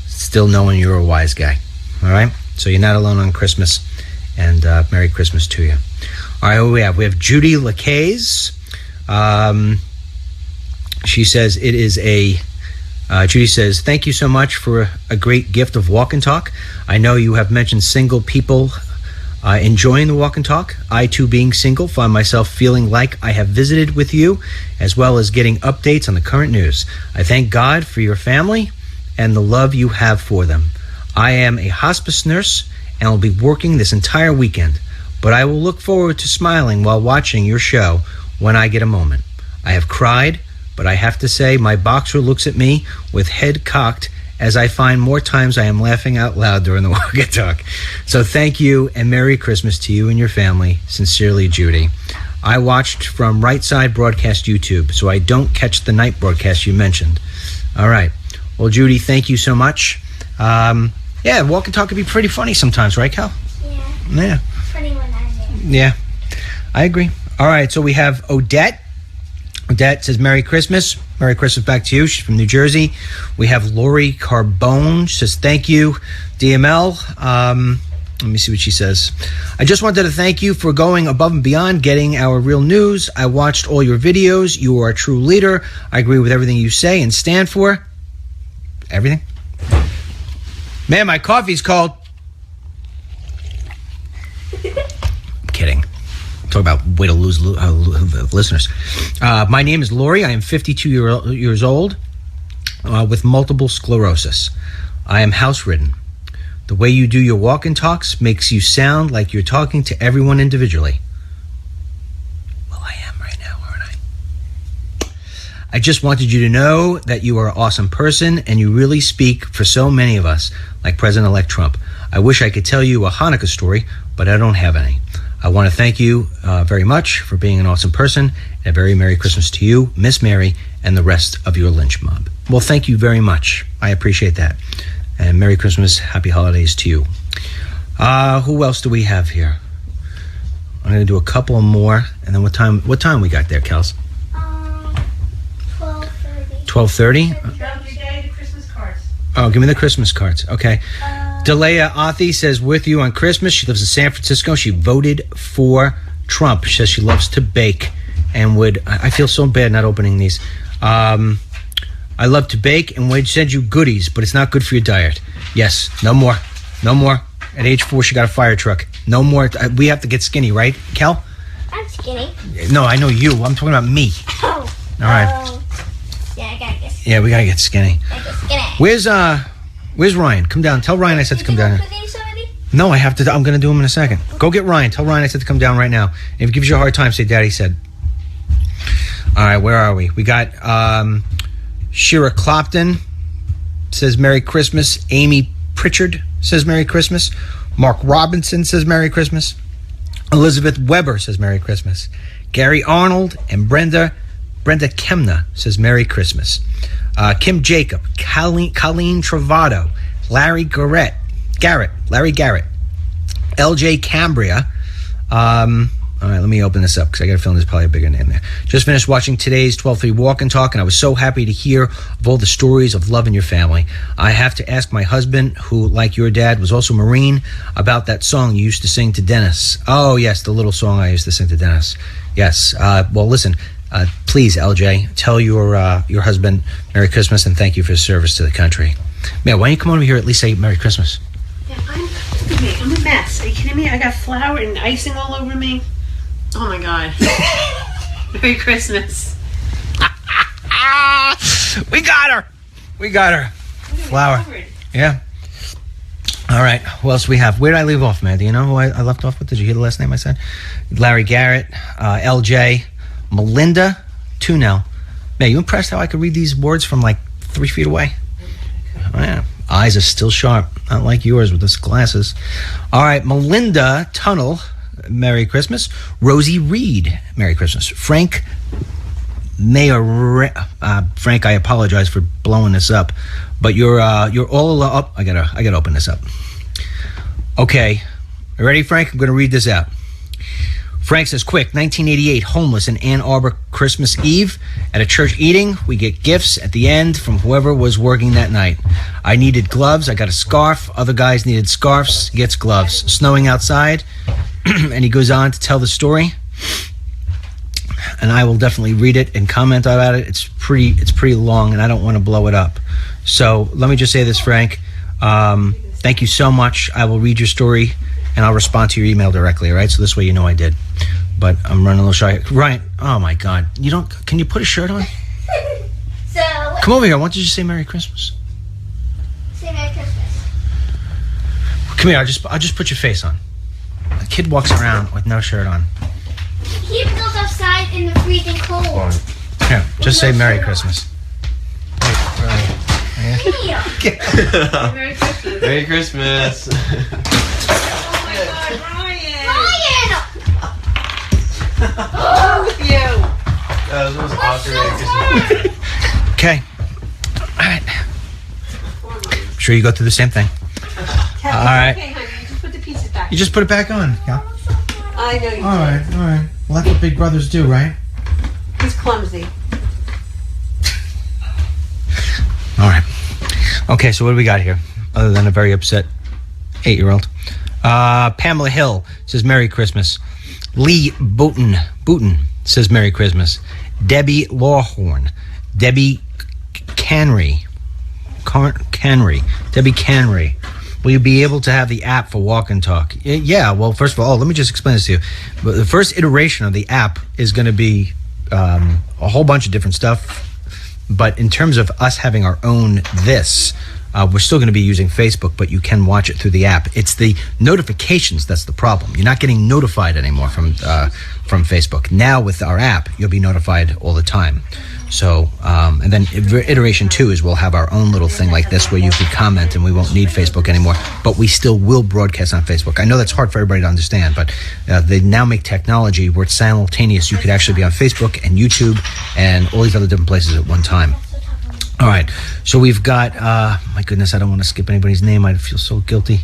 still knowing you're a wise guy. All right? So you're not alone on Christmas. And Merry Christmas to you. All right, who we have? We have Judy Lacaze. She says it is Judy says, thank you so much for a great gift of walk and talk. I know you have mentioned single people enjoying the walk and talk. I, too, being single, find myself feeling like I have visited with you, as well as getting updates on the current news. I thank God for your family and the love you have for them. I am a hospice nurse and will be working this entire weekend, but I will look forward to smiling while watching your show when I get a moment. I have cried, but I have to say my boxer looks at me with head cocked as I find more times I am laughing out loud during the walk and talk. So thank you and Merry Christmas to you and your family. Sincerely, Judy. I watched from Right Side Broadcast YouTube, so I don't catch the night broadcast you mentioned. All right. Well, Judy, thank you so much. Yeah, walk and talk can be pretty funny sometimes, right, Cal? Yeah.
Funny when I'm there.
Yeah, I agree. All right, so we have Odette. Odette says, Merry Christmas. Merry Christmas back to you. She's from New Jersey. We have Lori Carbone. She says, thank you, DML. Let me see what she says. I just wanted to thank you for going above and beyond, getting our real news. I watched all your videos. You are a true leader. I agree with everything you say and stand for. Everything? Man, my coffee's cold. Kidding. Talk about way to lose listeners. My name is Lori. I am 52 years old with multiple sclerosis. I am house-ridden. The way you do your walk and talks makes you sound like you're talking to everyone individually. Well, I am right now, aren't I? I just wanted you to know that you are an awesome person and you really speak for so many of us, like President-elect Trump. I wish I could tell you a Hanukkah story, but I don't have any. I want to thank you very much for being an awesome person, and a very Merry Christmas to you, Miss Mary, and the rest of your Lynch mob. Well, thank you very much. I appreciate that. And Merry Christmas, Happy Holidays to you. Who else do we have here? I'm going to do a couple more, and then what time we got there, Kels?
12:30.
12:30?
The Christmas cards.
Oh, give me the Christmas cards. Okay. Delea Athi says, with you on Christmas. She lives in San Francisco. She voted for Trump. She says she loves to bake and I feel so bad not opening these. I love to bake and would send you goodies, but it's not good for your diet. Yes, no more. No more. At age 4, she got a fire truck. No more. We have to get skinny, right, Kel?
I'm skinny.
No, I know you. I'm talking about me.
Oh.
All right.
Yeah, I gotta get skinny.
Yeah, we got to get skinny.
I gotta get skinny.
Where's Ryan? Come down. Tell Ryan I said to come down.
Did you open these already?
No, I have to. I'm going to do them in a second. Go get Ryan. Tell Ryan I said to come down right now. If he gives you a hard time, say Daddy said. All right, where are we? We got Shira Clopton says Merry Christmas. Amy Pritchard says Merry Christmas. Mark Robinson says Merry Christmas. Elizabeth Weber says Merry Christmas. Gary Arnold and Brenda Kemna says Merry Christmas. Kim Jacob, Colleen Travado, Larry Garrett, LJ Cambria. All right, let me open this up because I got a feeling there's probably a bigger name there. Just finished watching today's 12:30 Walk and Talk, and I was so happy to hear of all the stories of love in your family. I have to ask my husband, who, like your dad, was also Marine, about that song you used to sing to Dennis. Oh, yes, the little song I used to sing to Dennis. Yes. Well, listen. Please, LJ, tell your husband Merry Christmas and thank you for his service to the country. Man, why don't you come over here and at least say Merry Christmas?
Yeah, I'm a mess. Are you kidding me? I got flour and icing all over me. Oh my God. Merry Christmas.
We got her. Flour. Yeah. All right. Who else we have? Where did I leave off, man? Do you know who I left off with? Did you hear the last name I said? Larry Garrett, LJ, Melinda Tunell. Man, you impressed how I could read these words from like 3 feet away? Oh, yeah. Eyes are still sharp, not like yours with those glasses. All right, Melinda Tunnel, Merry Christmas. Rosie Reed, Merry Christmas. Frank Frank, I apologize for blowing this up, but you're all up. I gotta open this up. Okay, you ready, Frank? I'm gonna read this out. Frank says, quick, 1988, homeless in Ann Arbor, Christmas Eve. At a church eating, we get gifts at the end from whoever was working that night. I needed gloves. I got a scarf. Other guys needed scarves. Gets gloves. Snowing outside. and he goes on to tell the story. And I will definitely read it and comment about it. It's pretty long, and I don't want to blow it up. So let me just say this, Frank. Thank you so much. I will read your story, and I'll respond to your email directly, all right? So this way you know I did. But I'm running a little shy. Ryan, oh my God. Can you put a shirt on?
So
Come over here. Why don't you just say Merry Christmas?
say Merry Christmas.
Come here. I'll just put your face on. A kid walks around with no shirt on.
Keep those outside in the freezing cold.
Here, just say Merry Christmas.
Here.
Merry Christmas.
Merry Christmas.
Oh my God, Ryan.
Ryan!
Oh, you.
That was the most awesome Merry Christmas.
Okay. All right. I'm sure you go through the same thing.
Kathy,
All right.
Okay, honey, you just put the pieces back.
You just put it back on. Yeah.
I know you
All right. Well, that's what big brothers do, right?
did. He's clumsy.
All right. Okay, so what do we got here? Other than a very upset 8-year-old. Pamela Hill says Merry Christmas. Lee Booten says Merry Christmas. Debbie Lawhorn. Debbie Canry. Debbie Canry. Will you be able to have the app for Walk and Talk? Yeah, well, first of all, let me just explain this to you. The first iteration of the app is going to be a whole bunch of different stuff. But in terms of us having our own we're still going to be using Facebook, but you can watch it through the app. It's the notifications that's the problem. You're not getting notified anymore from Facebook. Now with our app, you'll be notified all the time. So, and then iteration 2 is we'll have our own little thing like this where you can comment and we won't need Facebook anymore, but we still will broadcast on Facebook. I know that's hard for everybody to understand, but they now make technology where it's simultaneous. You could actually be on Facebook and YouTube and all these other different places at one time. All right, so we've got, my goodness, I don't want to skip anybody's name. I feel so guilty.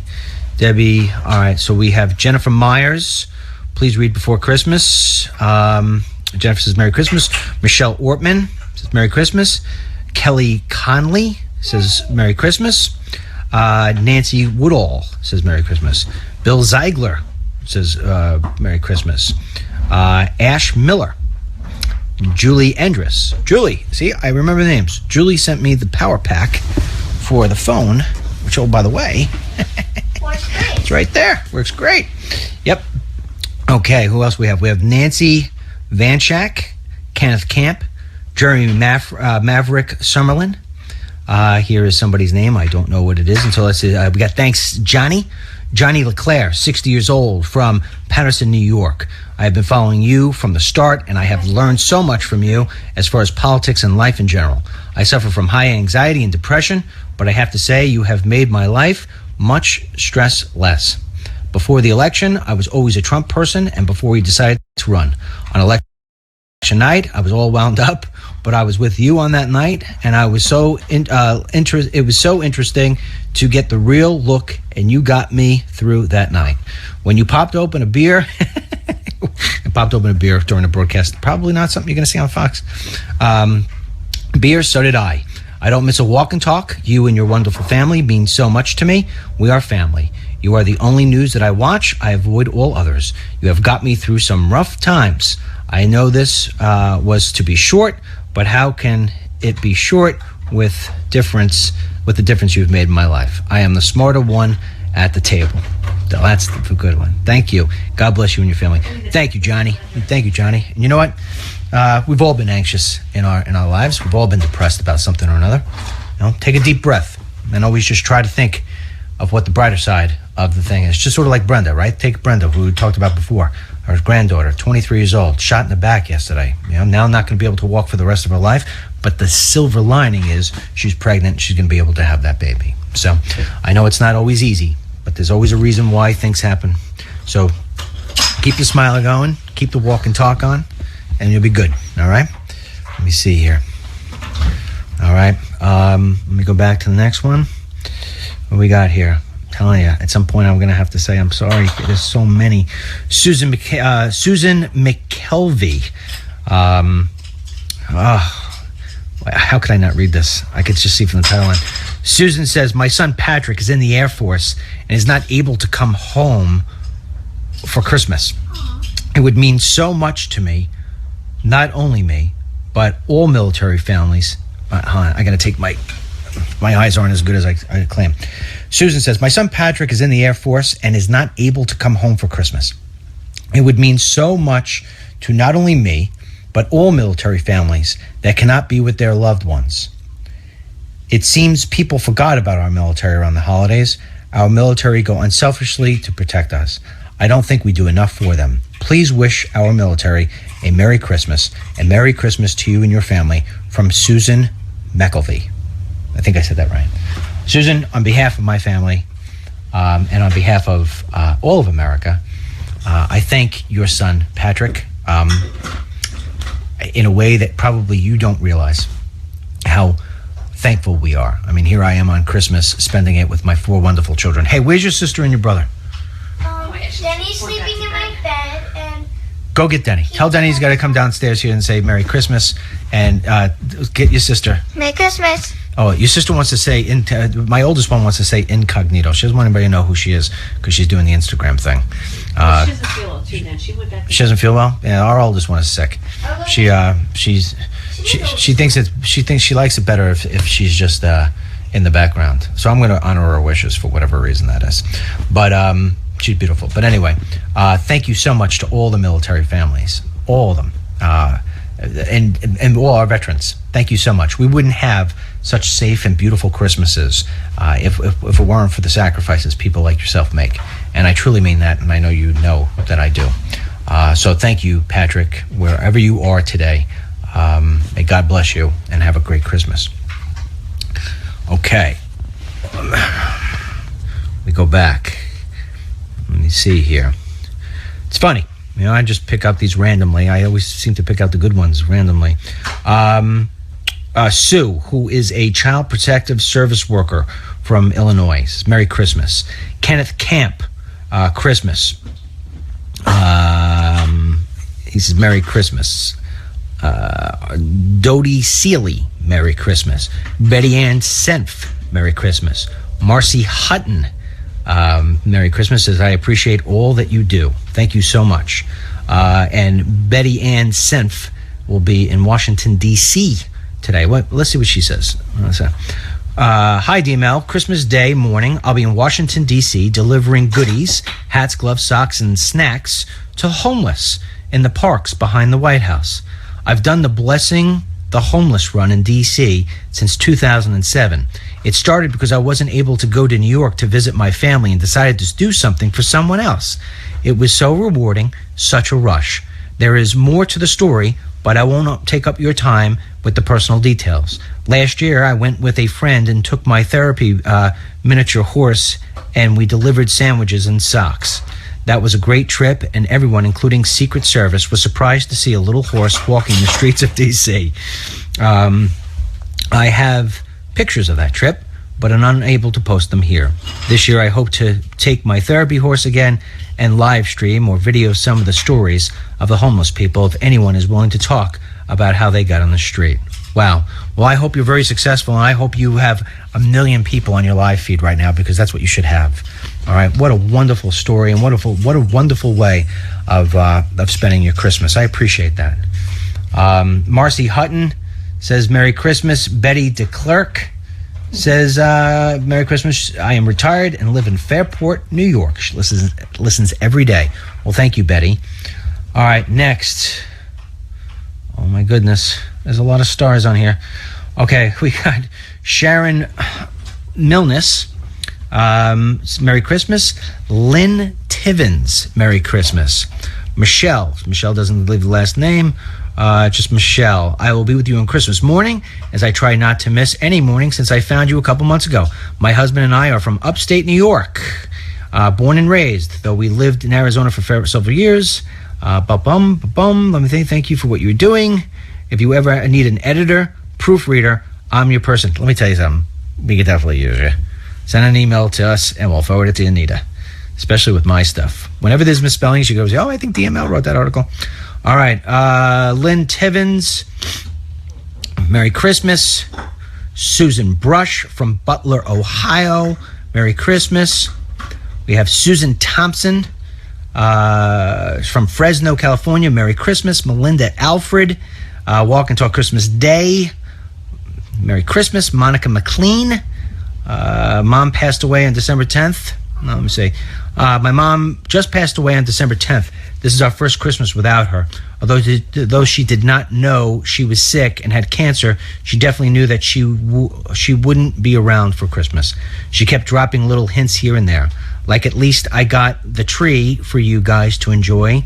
Debbie, all right, so we have Jennifer Myers. Please read before Christmas. Jennifer says Merry Christmas. Michelle Ortman says Merry Christmas. Kelly Conley says Merry Christmas. Nancy Woodall says Merry Christmas. Bill Ziegler says Merry Christmas. Ash Miller. Julie Endress. Julie, see, I remember the names. Julie sent me the power pack for the phone, which, oh, by the way, it's right there. Works great. Yep. Okay, who else we have? We have Nancy Vanchak, Kenneth Camp, Jeremy Maverick Summerlin. Here is somebody's name. I don't know what it is until I see. We got thanks, Johnny Leclerc, 60 years old, from Patterson, New York. I have been following you from the start, and I have learned so much from you as far as politics and life in general. I suffer from high anxiety and depression, but I have to say you have made my life much stress less. Before the election, I was always a Trump person, and before we decided to run. On election night, I was all wound up, but I was with you on that night, and I was it was so interesting to get the real look, and you got me through that night. When you popped open a beer, during the broadcast, probably not something you're going to see on Fox. Beer, so did I. I don't miss a walk and talk. You and your wonderful family mean so much to me. We are family. You are the only news that I watch. I avoid all others. You have got me through some rough times. I know this was to be short, but how can it be short with the difference you've made in my life? I am the smarter one at the table. That's the good one. Thank you. God bless you and your family. Thank you, Johnny. Thank you, Johnny. And you know what? We've all been anxious in our lives. We've all been depressed about something or another. Take a deep breath and always just try to think of what the brighter side of the thing is. Just sort of like Brenda, right? Take Brenda, who we talked about before. Her granddaughter, 23 years old, shot in the back yesterday. Now not going to be able to walk for the rest of her life, but the silver lining is she's pregnant and she's going to be able to have that baby. So I know it's not always easy, but there's always a reason why things happen. So keep the smile going, keep the walk and talk on, and you'll be good, all right? Let me see here. All right, let me go back to the next one. What we got here? I'm telling you, at some point I'm going to have to say I'm sorry. There's so many. Susan McKelvey. How could I not read this? I could just see from the title line. Susan says, my son Patrick is in the Air Force and is not able to come home for Christmas. It would mean so much to me, not only me, but all military families. I got to take my eyes aren't as good as I claim. Susan says, my son Patrick is in the Air Force and is not able to come home for Christmas. It would mean so much to not only me, but all military families that cannot be with their loved ones. It seems people forgot about our military around the holidays. Our military go unselfishly to protect us. I don't think we do enough for them. Please wish our military a Merry Christmas, and Merry Christmas to you and your family from Susan McElvey. I think I said that right. Susan, on behalf of my family and on behalf of all of America, I thank your son, Patrick, in a way that probably you don't realize how thankful we are. I mean, here I am on Christmas spending it with my 4 wonderful children. Hey, where's your sister and your brother?
Denny's sleeping in my bed, and
Go get Denny. Tell Denny he's got to come downstairs here and say Merry Christmas, and get your sister.
Merry Christmas.
Oh, your sister wants to say, my oldest one wants to say incognito. She doesn't want anybody to know who she is because she's doing the Instagram thing.
She doesn't feel well too then. She went back.
She doesn't feel well? Yeah, our oldest one is sick. She thinks she likes it better if she's just in the background. So I'm going to honor her wishes for whatever reason that is. But she's beautiful. But anyway, thank you so much to all the military families, all of them, and all our veterans. Thank you so much. We wouldn't have such safe and beautiful Christmases if it weren't for the sacrifices people like yourself make. And I truly mean that, and I know you know that I do. So thank you, Patrick, wherever you are today. May God bless you, and have a great Christmas. Okay. We go back. Let me see here. It's funny. You know, I just pick out these randomly. I always seem to pick out the good ones randomly. Sue, who is a child protective service worker from Illinois, says, Merry Christmas. Kenneth Camp, Christmas. He says, Merry Christmas. Dodie Seeley, Merry Christmas. Betty Ann Senf, Merry Christmas. Marcy Hutton, Merry Christmas, says, I appreciate all that you do. Thank you so much. And Betty Ann Senf will be in Washington, D.C. today. Let's see what she says. Hi, DML. Christmas Day morning, I'll be in Washington, D.C. delivering goodies, hats, gloves, socks, and snacks to homeless in the parks behind the White House. I've done the Blessing the Homeless run in D.C. since 2007. It started because I wasn't able to go to New York to visit my family and decided to do something for someone else. It was so rewarding, such a rush. There is more to the story, but I won't take up your time with the personal details. Last year, I went with a friend and took my therapy miniature horse, and we delivered sandwiches and socks. That was a great trip, and everyone, including Secret Service, was surprised to see a little horse walking the streets of D.C. I have pictures of that trip, but I'm unable to post them here. This year, I hope to take my therapy horse again and live stream or video some of the stories of the homeless people if anyone is willing to talk about how they got on the street. Wow. Well, I hope you're very successful, and I hope you have 1 million people on your live feed right now, because that's what you should have. All right. What a wonderful story, and what a wonderful way of spending your Christmas. I appreciate that. Marcy Hutton says, Merry Christmas. Betty DeClerc says, Merry Christmas. I am retired and live in Fairport, New York. She listens every day. Well, thank you, Betty. All right, next. Oh, my goodness. There's a lot of stars on here. Okay, we got Sharon Milnes. Merry Christmas. Lynn Tivins, Merry Christmas. Michelle doesn't leave the last name, just Michelle. I will be with you on Christmas morning, as I try not to miss any morning since I found you a couple months ago. My husband and I are from upstate New York, born and raised, though we lived in Arizona for several years. Let me thank you for what you're doing. If you ever need an editor, proofreader, I'm your person. Let me tell you something. We could definitely use you. Send an email to us, and we'll forward it to Anita, especially with my stuff. Whenever there's misspellings, she goes, oh, I think DML wrote that article. All right. Lynn Tivins, Merry Christmas. Susan Brush from Butler, Ohio, Merry Christmas. We have Susan Thompson. From Fresno, California. Merry Christmas. Melinda Alfred. Walk and Talk Christmas Day. Merry Christmas. Monica McLean. Mom passed away on December 10th. No, let me see. My mom just passed away on December 10th. This is our first Christmas without her. Although she did not know she was sick and had cancer, she definitely knew that she wouldn't be around for Christmas. She kept dropping little hints here and there. Like, at least I got the tree for you guys to enjoy.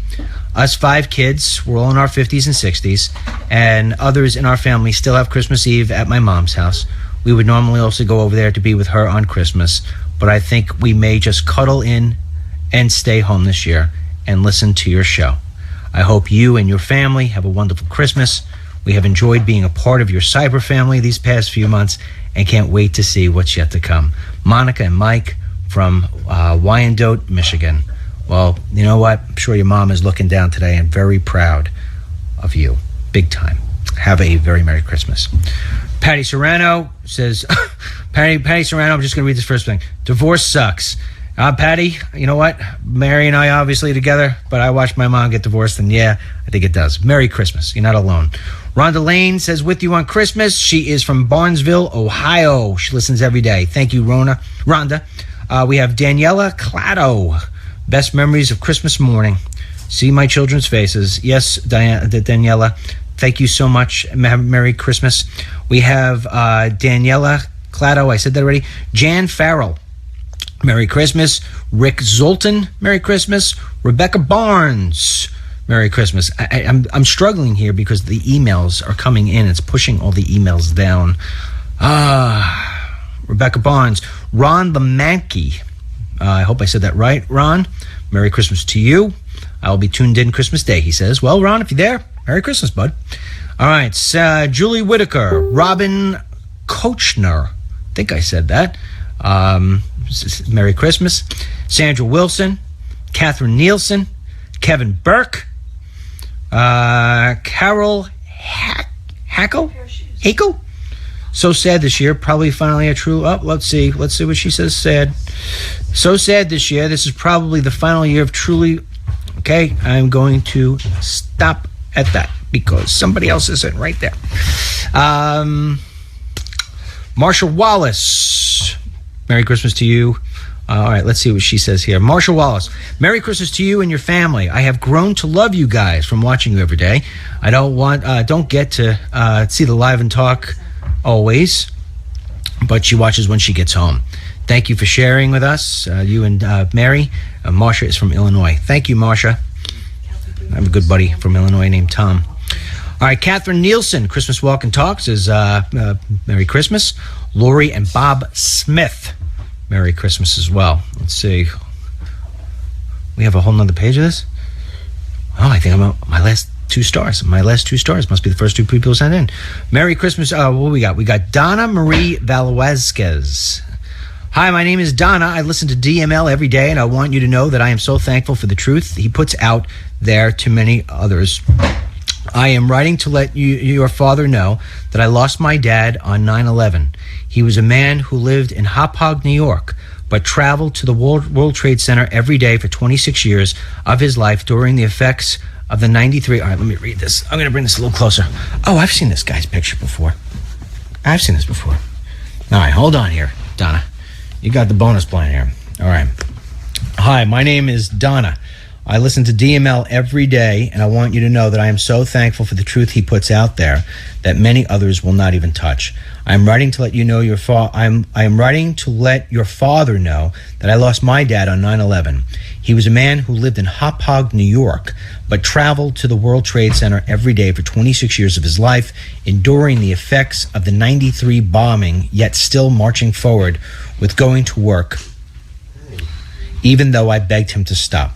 Us 5 kids, we're all in our 50s and 60s, and others in our family still have Christmas Eve at my mom's house. We would normally also go over there to be with her on Christmas, but I think we may just cuddle in and stay home this year and listen to your show. I hope you and your family have a wonderful Christmas. We have enjoyed being a part of your cyber family these past few months and can't wait to see what's yet to come. Monica and Mike from Wyandotte, Michigan. Well, you know what? I'm sure your mom is looking down today and very proud of you. Big time. Have a very Merry Christmas. Patty Serrano says, Patty Serrano, I'm just going to read this first thing. Divorce sucks. Patty, you know what? Mary and I obviously together, but I watched my mom get divorced, and yeah, I think it does. Merry Christmas. You're not alone. Rhonda Lane says, with you on Christmas. She is from Barnesville, Ohio. She listens every day. Thank you, Rhonda. We have Daniela Clado. Best memories of Christmas morning. See my children's faces. Yes, Daniela. Thank you so much. Merry Christmas. We have Daniela Clado. I said that already. Jan Farrell. Merry Christmas. Rick Zoltan. Merry Christmas. Rebecca Barnes. Merry Christmas. I'm struggling here because the emails are coming in. It's pushing all the emails down. Rebecca Barnes. Ron the Mankey. I hope I said that right, Ron. Merry Christmas to you. I'll be tuned in Christmas Day, he says. Well, Ron, if you're there, Merry Christmas, bud. All right, Julie Whitaker. Robin Kochner. I think I said that. Merry Christmas. Sandra Wilson. Catherine Nielsen. Kevin Burke. Carol Hackle. So sad this year. Probably finally a true. Let's see what she says. Sad. So sad this year. This is probably the final year of truly. Okay, I'm going to stop at that because somebody else isn't right there. Marsha Wallace. Merry Christmas to you. All right, let's see what she says here. Marsha Wallace. Merry Christmas to you and your family. I have grown to love you guys from watching you every day. I don't get to see the live and talk always, but she watches when she gets home. Thank you for sharing with us, you and Mary. Marsha is from Illinois. Thank you, Marsha. I have a good buddy from Illinois named Tom. All right, Catherine Nielsen, Christmas Walk and Talk, says Merry Christmas. Lori and Bob Smith, Merry Christmas as well. Let's see. We have a whole nother page of this? Oh, I think I'm at my last 2 stars. My last 2 stars must be the first 2 people who sent in. Merry Christmas. What we got? We got Donna Marie Valwazquez. Hi, my name is Donna. I listen to DML every day, and I want you to know that I am so thankful for the truth he puts out there to many others. I am writing to let your father know that I lost my dad on 9/11. He was a man who lived in Hauppauge, New York, but traveled to the World Trade Center every day for 26 years of his life during the effects of the 93. All right, let me read this. I'm going to bring this a little closer. Oh, I've seen this guy's picture before. I've seen this before. All right, hold on here, Donna. You got the bonus plan here. All right. Hi, my name is Donna. I listen to DML every day, and I want you to know that I am so thankful for the truth he puts out there that many others will not even touch. I am writing to let you know I am writing to let your father know that I lost my dad on 9/11. He was a man who lived in Hauppauge, New York, but traveled to the World Trade Center every day for 26 years of his life, enduring the effects of the 93 bombing, yet still marching forward with going to work, even though I begged him to stop.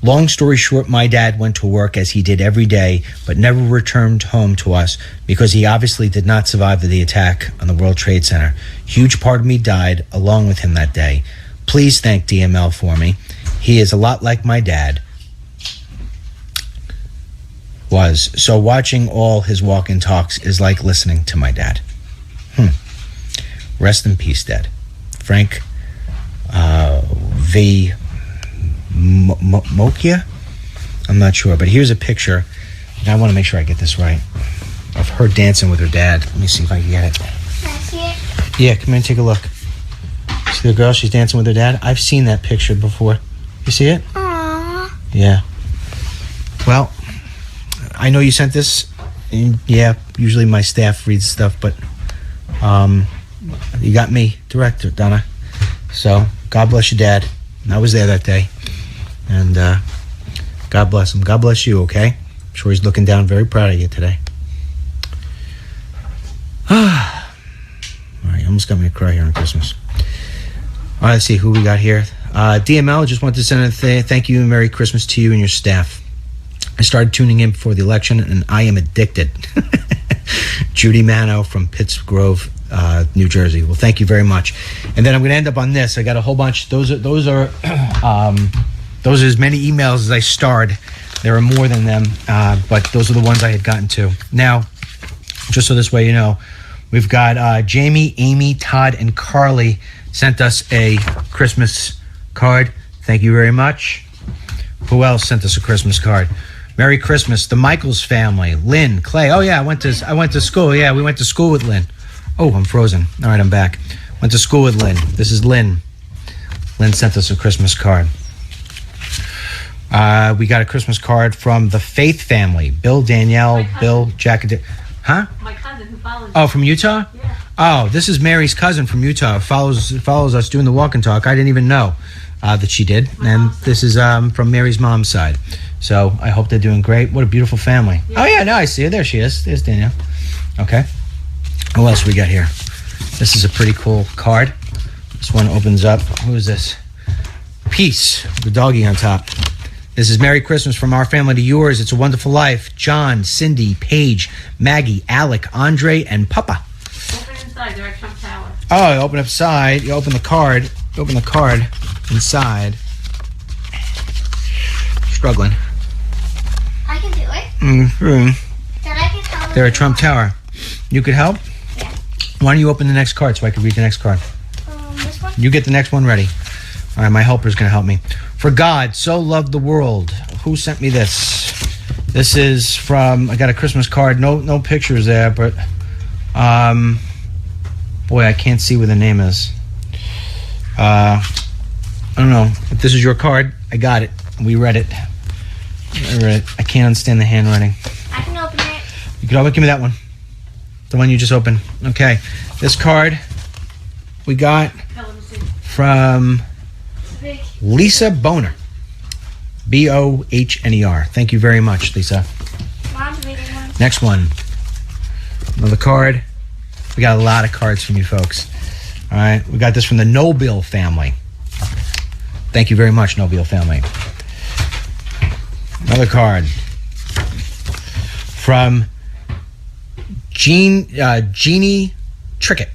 Long story short, my dad went to work as he did every day, but never returned home to us because he obviously did not survive the attack on the World Trade Center. Huge part of me died along with him that day. Please thank DML for me. He is a lot like my dad was. So watching all his walk and talks is like listening to my dad. Rest in peace, Dad. Frank V. Mokia? I'm not sure, but here's a picture, and I want to make sure I get this right, of her dancing with her dad. Let me see if I can get it.
Can I see it?
Yeah, come in and take a look. See the girl? She's dancing with her dad? I've seen that picture before. You see it?
Aww.
Yeah. Well, I know you sent this. And yeah, usually my staff reads stuff, but you got me director, Donna. So, God bless your dad. I was there that day. And God bless him. God bless you, okay? I'm sure he's looking down, very proud of you today. All right, almost got me to cry here on Christmas. All right, let's see who we got here. DML, just wanted to send a thank you and Merry Christmas to you and your staff. I started tuning in before the election, and I am addicted. Judy Mano from Pitts Grove, New Jersey. Well, thank you very much. And then I'm going to end up on this. I got a whole bunch. Those are as many emails as I starred. There are more than them, but those are the ones I had gotten to. Now, just so this way you know, we've got Jamie, Amy, Todd, and Carly sent us a Christmas card. Thank you very much. Who else sent us a Christmas card? Merry Christmas, the Michaels family. Lynn, Clay. Oh yeah, I went to school. Yeah, we went to school with Lynn. Oh, I'm frozen. All right, I'm back. Went to school with Lynn. This is Lynn. Lynn sent us a Christmas card. We got a Christmas card from the Faith family. Bill, Danielle, Bill, Jack, huh?
My cousin who follows.
Oh, from Utah?
Yeah.
Oh, this is Mary's cousin from Utah. Follows us doing the walk and talk. I didn't even know that she did. And this is from Mary's mom's side. So I hope they're doing great. What a beautiful family. Yeah. Oh yeah, no, I see her. There she is. There's Danielle. Okay. What else we got here? This is a pretty cool card. This one opens up. Who is this? Peace. The doggy on top. This is Merry Christmas from our family to yours. It's a wonderful life. John, Cindy, Paige, Maggie, Alec, Andre, and Papa.
Open inside. They're at Trump Tower.
Oh, you open up side. You open the card. You open the card inside. Struggling.
I can do it.
Mm-hmm.
Then I can help.
They're at Trump Tower. You could help?
Yeah.
Why don't you open the next card so I can read the next card?
This one?
You get the next one ready. All right, my helper's going to help me. For God so loved the world. Who sent me this? This is from, I got a Christmas card. No pictures there, but boy, I can't see where the name is. I don't know. If this is your card, I got it. We read it. I can't understand the handwriting.
I can open it.
You can give me that one. The one you just opened. Okay. This card we got from Lisa Boner. Bohner. Thank you very much, Lisa.
Mom's reading one.
Next one. Another card. We got a lot of cards from you folks. All right. We got this from the Nobile family. Thank you very much, Nobile family. Another card from Jeannie Trickett.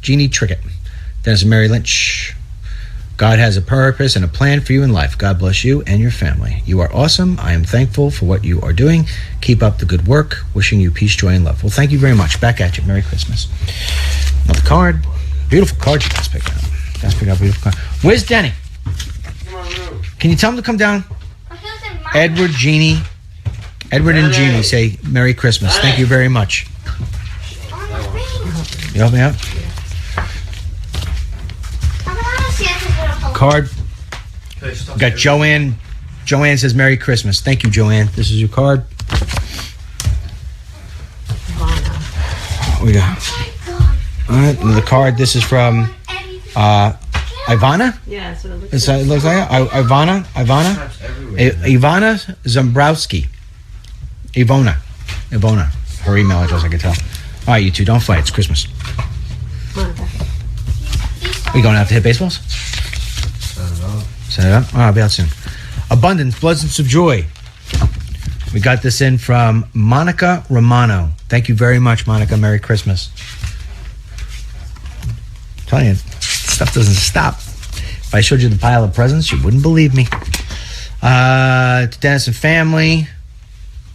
Jeannie Trickett. Dennis and Mary Lynch. God has a purpose and a plan for you in life. God bless you and your family. You are awesome. I am thankful for what you are doing. Keep up the good work. Wishing you peace, joy, and love. Well, thank you very much. Back at you. Merry Christmas. Another card. Beautiful card you guys picked up. You guys picked up a beautiful card. Where's Denny? Can you tell him to come down? Edward, Jeannie. Edward and Jeannie say Merry Christmas. Thank you very much. You help me out? Card. Got Joanne. Joanne says Merry Christmas. Thank you, Joanne. This is your card. What we got? All right, another card. This is from Ivana.
Yeah, so it
Looks like Ivana. Ivana Zambrowski. Ivona. Her email address, I can tell. All right, you two, don't fight. It's Christmas. Are you going out to hit baseballs? Set it up. Oh, I'll be out soon. Abundance, blessings of joy. We got this in from Monica Romano. Thank you very much, Monica. Merry Christmas. I'm telling you, stuff doesn't stop. If I showed you the pile of presents, you wouldn't believe me. To Dennis and family.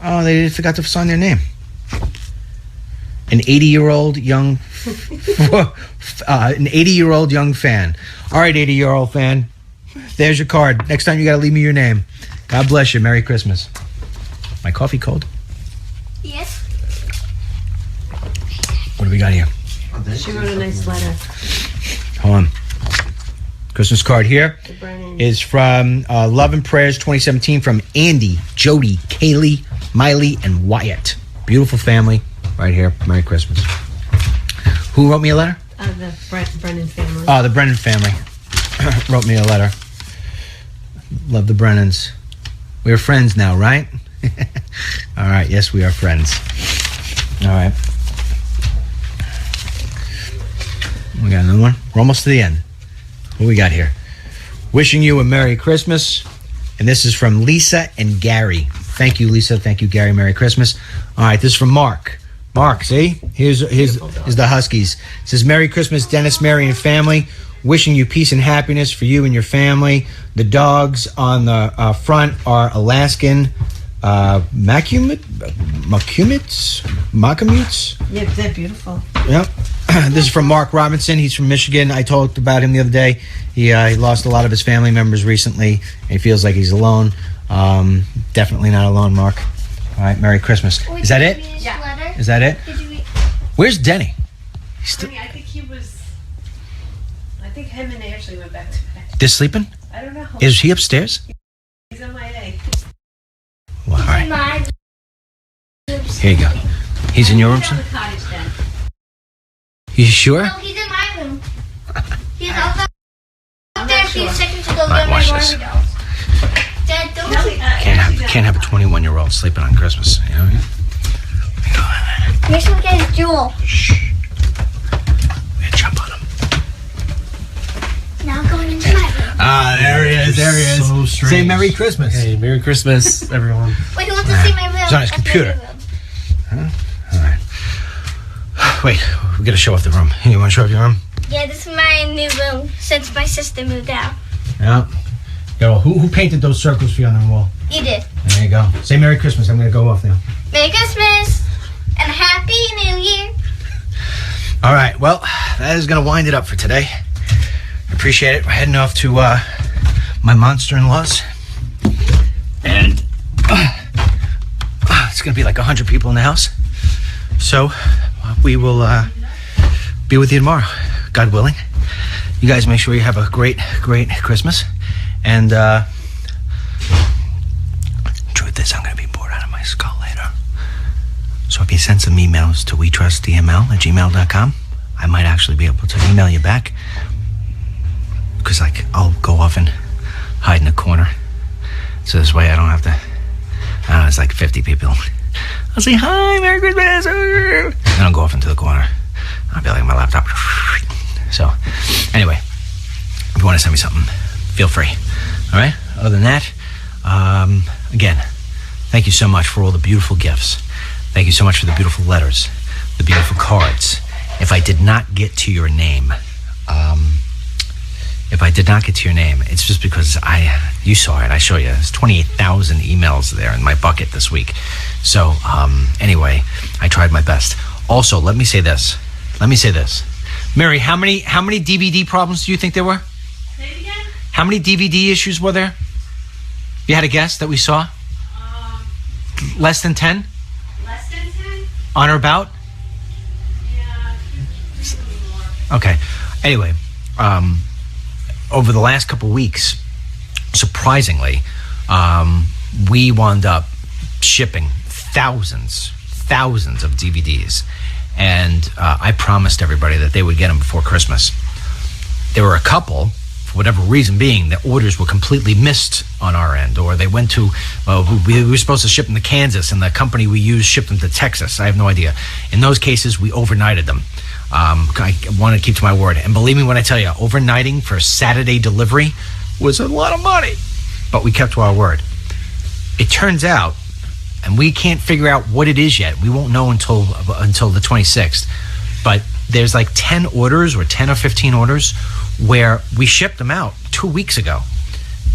Oh, they forgot to sign their name. An 80-year-old young fan. All right, 80-year-old fan. There's your card. Next time you got to leave me your name. God bless you. Merry Christmas. My coffee cold?
Yes.
What do we got here?
She wrote a nice letter.
Hold on. Christmas card here
to Brennan.
is from Love and Prayers 2017 from Andy, Jody, Kaylee, Miley, and Wyatt. Beautiful family right here. Merry Christmas. Who wrote me a letter?
The Brennan family.
Oh, the Brennan family wrote me a letter. Love the Brennans. We're friends now, right? All right. Yes, we are friends. All right. We got another one. We're almost to the end. What we got here? Wishing you a Merry Christmas. And this is from Lisa and Gary. Thank you, Lisa. Thank you, Gary. Merry Christmas. All right. This is from Mark. Mark, see? Here's the Huskies. It says, Merry Christmas, Dennis, Mary, and family. Wishing you peace and happiness for you and your family. The dogs on the front are Alaskan Macamutes.
Yeah, they're beautiful.
Yep. This is from Mark Robinson. He's from Michigan. I talked about him the other day. He lost a lot of his family members recently. And he feels like he's alone. Definitely not alone, Mark. All right, Merry Christmas. Is that it?
Yeah.
Is that it? Where's Denny?
I think he was. I think him and Ashley went back to bed.
They're sleeping?
I don't know.
Is he upstairs?
He's on my A.
Well, all right. Here you go. He's in your room, sir?
The cottage then.
You sure?
No, he's in my room. He's up
I'm
there a
not
few
sure.
seconds ago.
right,
Get
watch
my
this.
Barbie dolls. Dad, don't you?
Can't have a 21-year-old sleeping on Christmas. You know what I mean?
Make sure we get his jewel.
Shh. We're gonna jump on him.
Now going into my room.
Ah, there he is. There he is.
So strange.
Say Merry Christmas.
Hey, Merry Christmas, everyone.
Wait, who wants to see my room?
He's on his
That's my
computer.
new room.
All right. Wait, we gotta show off the room. You want to show off your room?
Yeah, this is my new room since my sister moved out.
Yeah. Yo, who painted those circles for you on the wall?
You did.
There you go. Say Merry Christmas. I'm gonna go off now.
Merry Christmas and Happy New Year.
All right. Well, that is gonna wind it up for today. Appreciate it. We're heading off to my monster-in-laws, and it's gonna be like 100 people in the house. So we will be with you tomorrow, God willing. You guys make sure you have a great, great Christmas. And truth is, I'm going to be bored out of my skull later. So if you send some emails to wetrustdml@gmail.com, I might actually be able to email you back. Because I'll go off and hide in a corner. So this way I don't have to, I don't know, it's like 50 people. I'll say, hi, Merry Christmas. And I'll go off into the corner. I'll be like on my laptop. So, anyway, if you want to send me something, feel free. All right? Other than that, again, thank you so much for all the beautiful gifts. Thank you so much for the beautiful letters, the beautiful cards. If I did not get to your name, it's just because you saw it. I show you. There's 28,000 emails there in my bucket this week. So anyway, I tried my best. Also, let me say this. Mary, how many DVD problems do you think there were?
Say it again.
How many DVD issues were there? You had a guess that we saw? Less than 10?
Less than 10?
On or about?
Yeah, maybe more.
Okay. Anyway, over the last couple weeks, surprisingly, we wound up shipping thousands of DVDs. And I promised everybody that they would get them before Christmas. There were a couple, for whatever reason being, the orders were completely missed on our end, or they went to, we were supposed to ship them to Kansas, and the company we used shipped them to Texas. I have no idea. In those cases, we overnighted them. I want to keep to my word. And believe me when I tell you, overnighting for Saturday delivery was a lot of money. But we kept to our word. It turns out, and we can't figure out what it is yet. We won't know until the 26th. But there's like 10 orders or 10 or 15 orders where we shipped them out 2 weeks ago.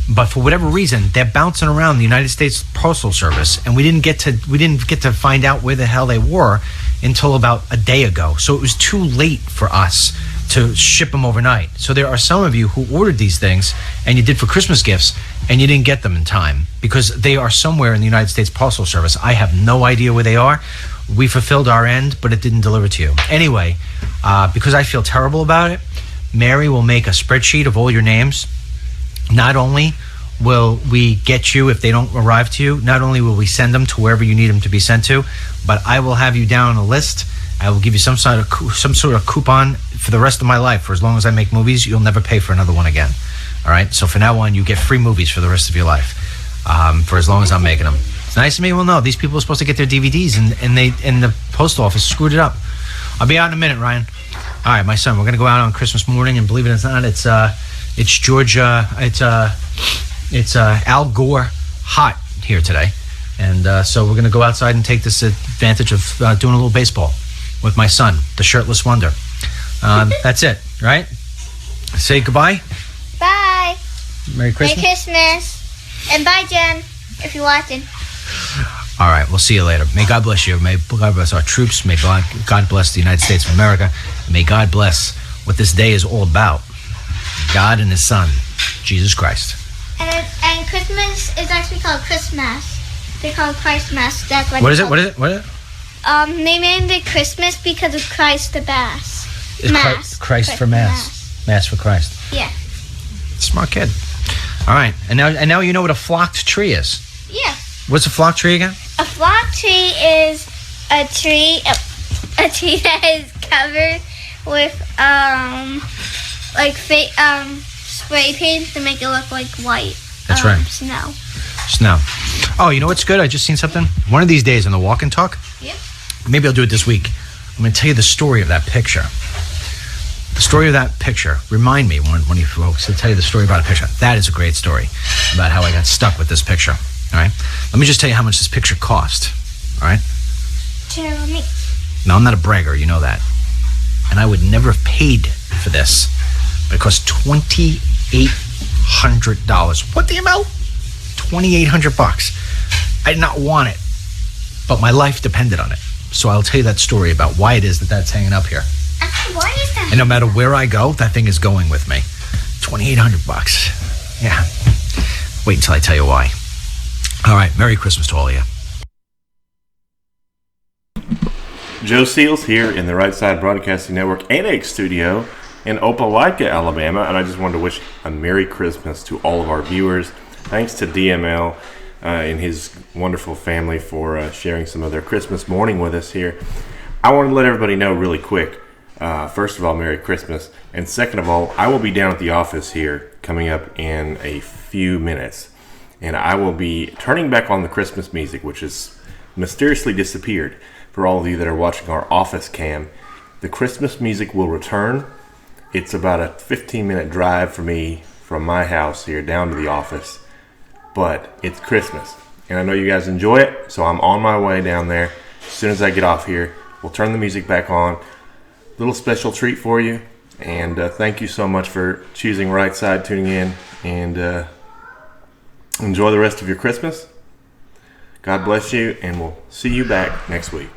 But for whatever reason, they're bouncing around the United States Postal Service, and we didn't get to find out where the hell they were until about a day ago. So it was too late for us to ship them overnight. So there are some of you who ordered these things and you did for Christmas gifts and you didn't get them in time because they are somewhere in the United States Postal Service. I have no idea where they are. We fulfilled our end, but it didn't deliver to you. Anyway, because I feel terrible about it, Mary will make a spreadsheet of all your names. Not only will we get you if they don't arrive to you, not only will we send them to wherever you need them to be sent to, but I will have you down on a list. I will give you some sort of coupon for the rest of my life. For as long as I make movies, you'll never pay for another one again. All right? So from now on, you get free movies for the rest of your life, for as long as I'm making them. It's nice of me. Well, no, these people are supposed to get their DVDs, and the post office screwed it up. I'll be out in a minute, Ryan. All right, my son, we're going to go out on Christmas morning, and believe it or not, it's Georgia, it's Al Gore hot here today. And so we're going to go outside and take this advantage of doing a little baseball with my son, the shirtless wonder. That's it, right? Say goodbye.
Bye.
Merry Christmas.
Merry Christmas. And bye, Jen, if you're watching.
All right, we'll see you later. May God bless you. May God bless our troops. May God bless the United States of America. And may God bless what this day is all about. God and his son, Jesus Christ.
And Christmas is actually called Christmas. They call it Christmas. That's why.
What is it? What is it? What is it?
They named it Christmas because of Christ the Mass.
Christ for Mass. Mass for Christ.
Yeah.
Smart kid. All right, and now you know what a flocked tree is.
Yeah.
What's a flocked tree again?
A flocked tree is a tree that is covered with spray paint to make it look like white.
That's right. Snow. Oh, you know what's good? I just seen something. One of these days on the Walk and Talk.
Yep.
Maybe I'll do it this week. I'm going to tell you the story of that picture. The story of that picture. Remind me, one of you folks, to tell you the story about a picture. That is a great story about how I got stuck with this picture. All right? Let me just tell you how much this picture cost. All right?
Tell me.
Now, I'm not a bragger. You know that. And I would never have paid for this. But it cost $2,800. What the amount? $2,800. I did not want it. But my life depended on it. So I'll tell you that story about why it is that that's hanging up here.
Why is that?
And no matter where I go, that thing is going with me. $2,800. Yeah. Wait until I tell you why. All right. Merry Christmas to all of you.
Joe Seals here in the Right Side Broadcasting Network Annex Studio in Opelika, Alabama. And I just wanted to wish a Merry Christmas to all of our viewers. Thanks to DML and his wonderful family for sharing some of their Christmas morning with us here. I want to let everybody know really quick. First of all, Merry Christmas. And second of all, I will be down at the office here coming up in a few minutes. And I will be turning back on the Christmas music, which has mysteriously disappeared. For all of you that are watching our office cam, the Christmas music will return. It's about a 15-minute drive for me from my house here down to the office. But it's Christmas. And I know you guys enjoy it, so I'm on my way down there. As soon as I get off here, we'll turn the music back on. Little special treat for you, and thank you so much for choosing Right Side, tuning in, and enjoy the rest of your Christmas. God bless you, and we'll see you back next week.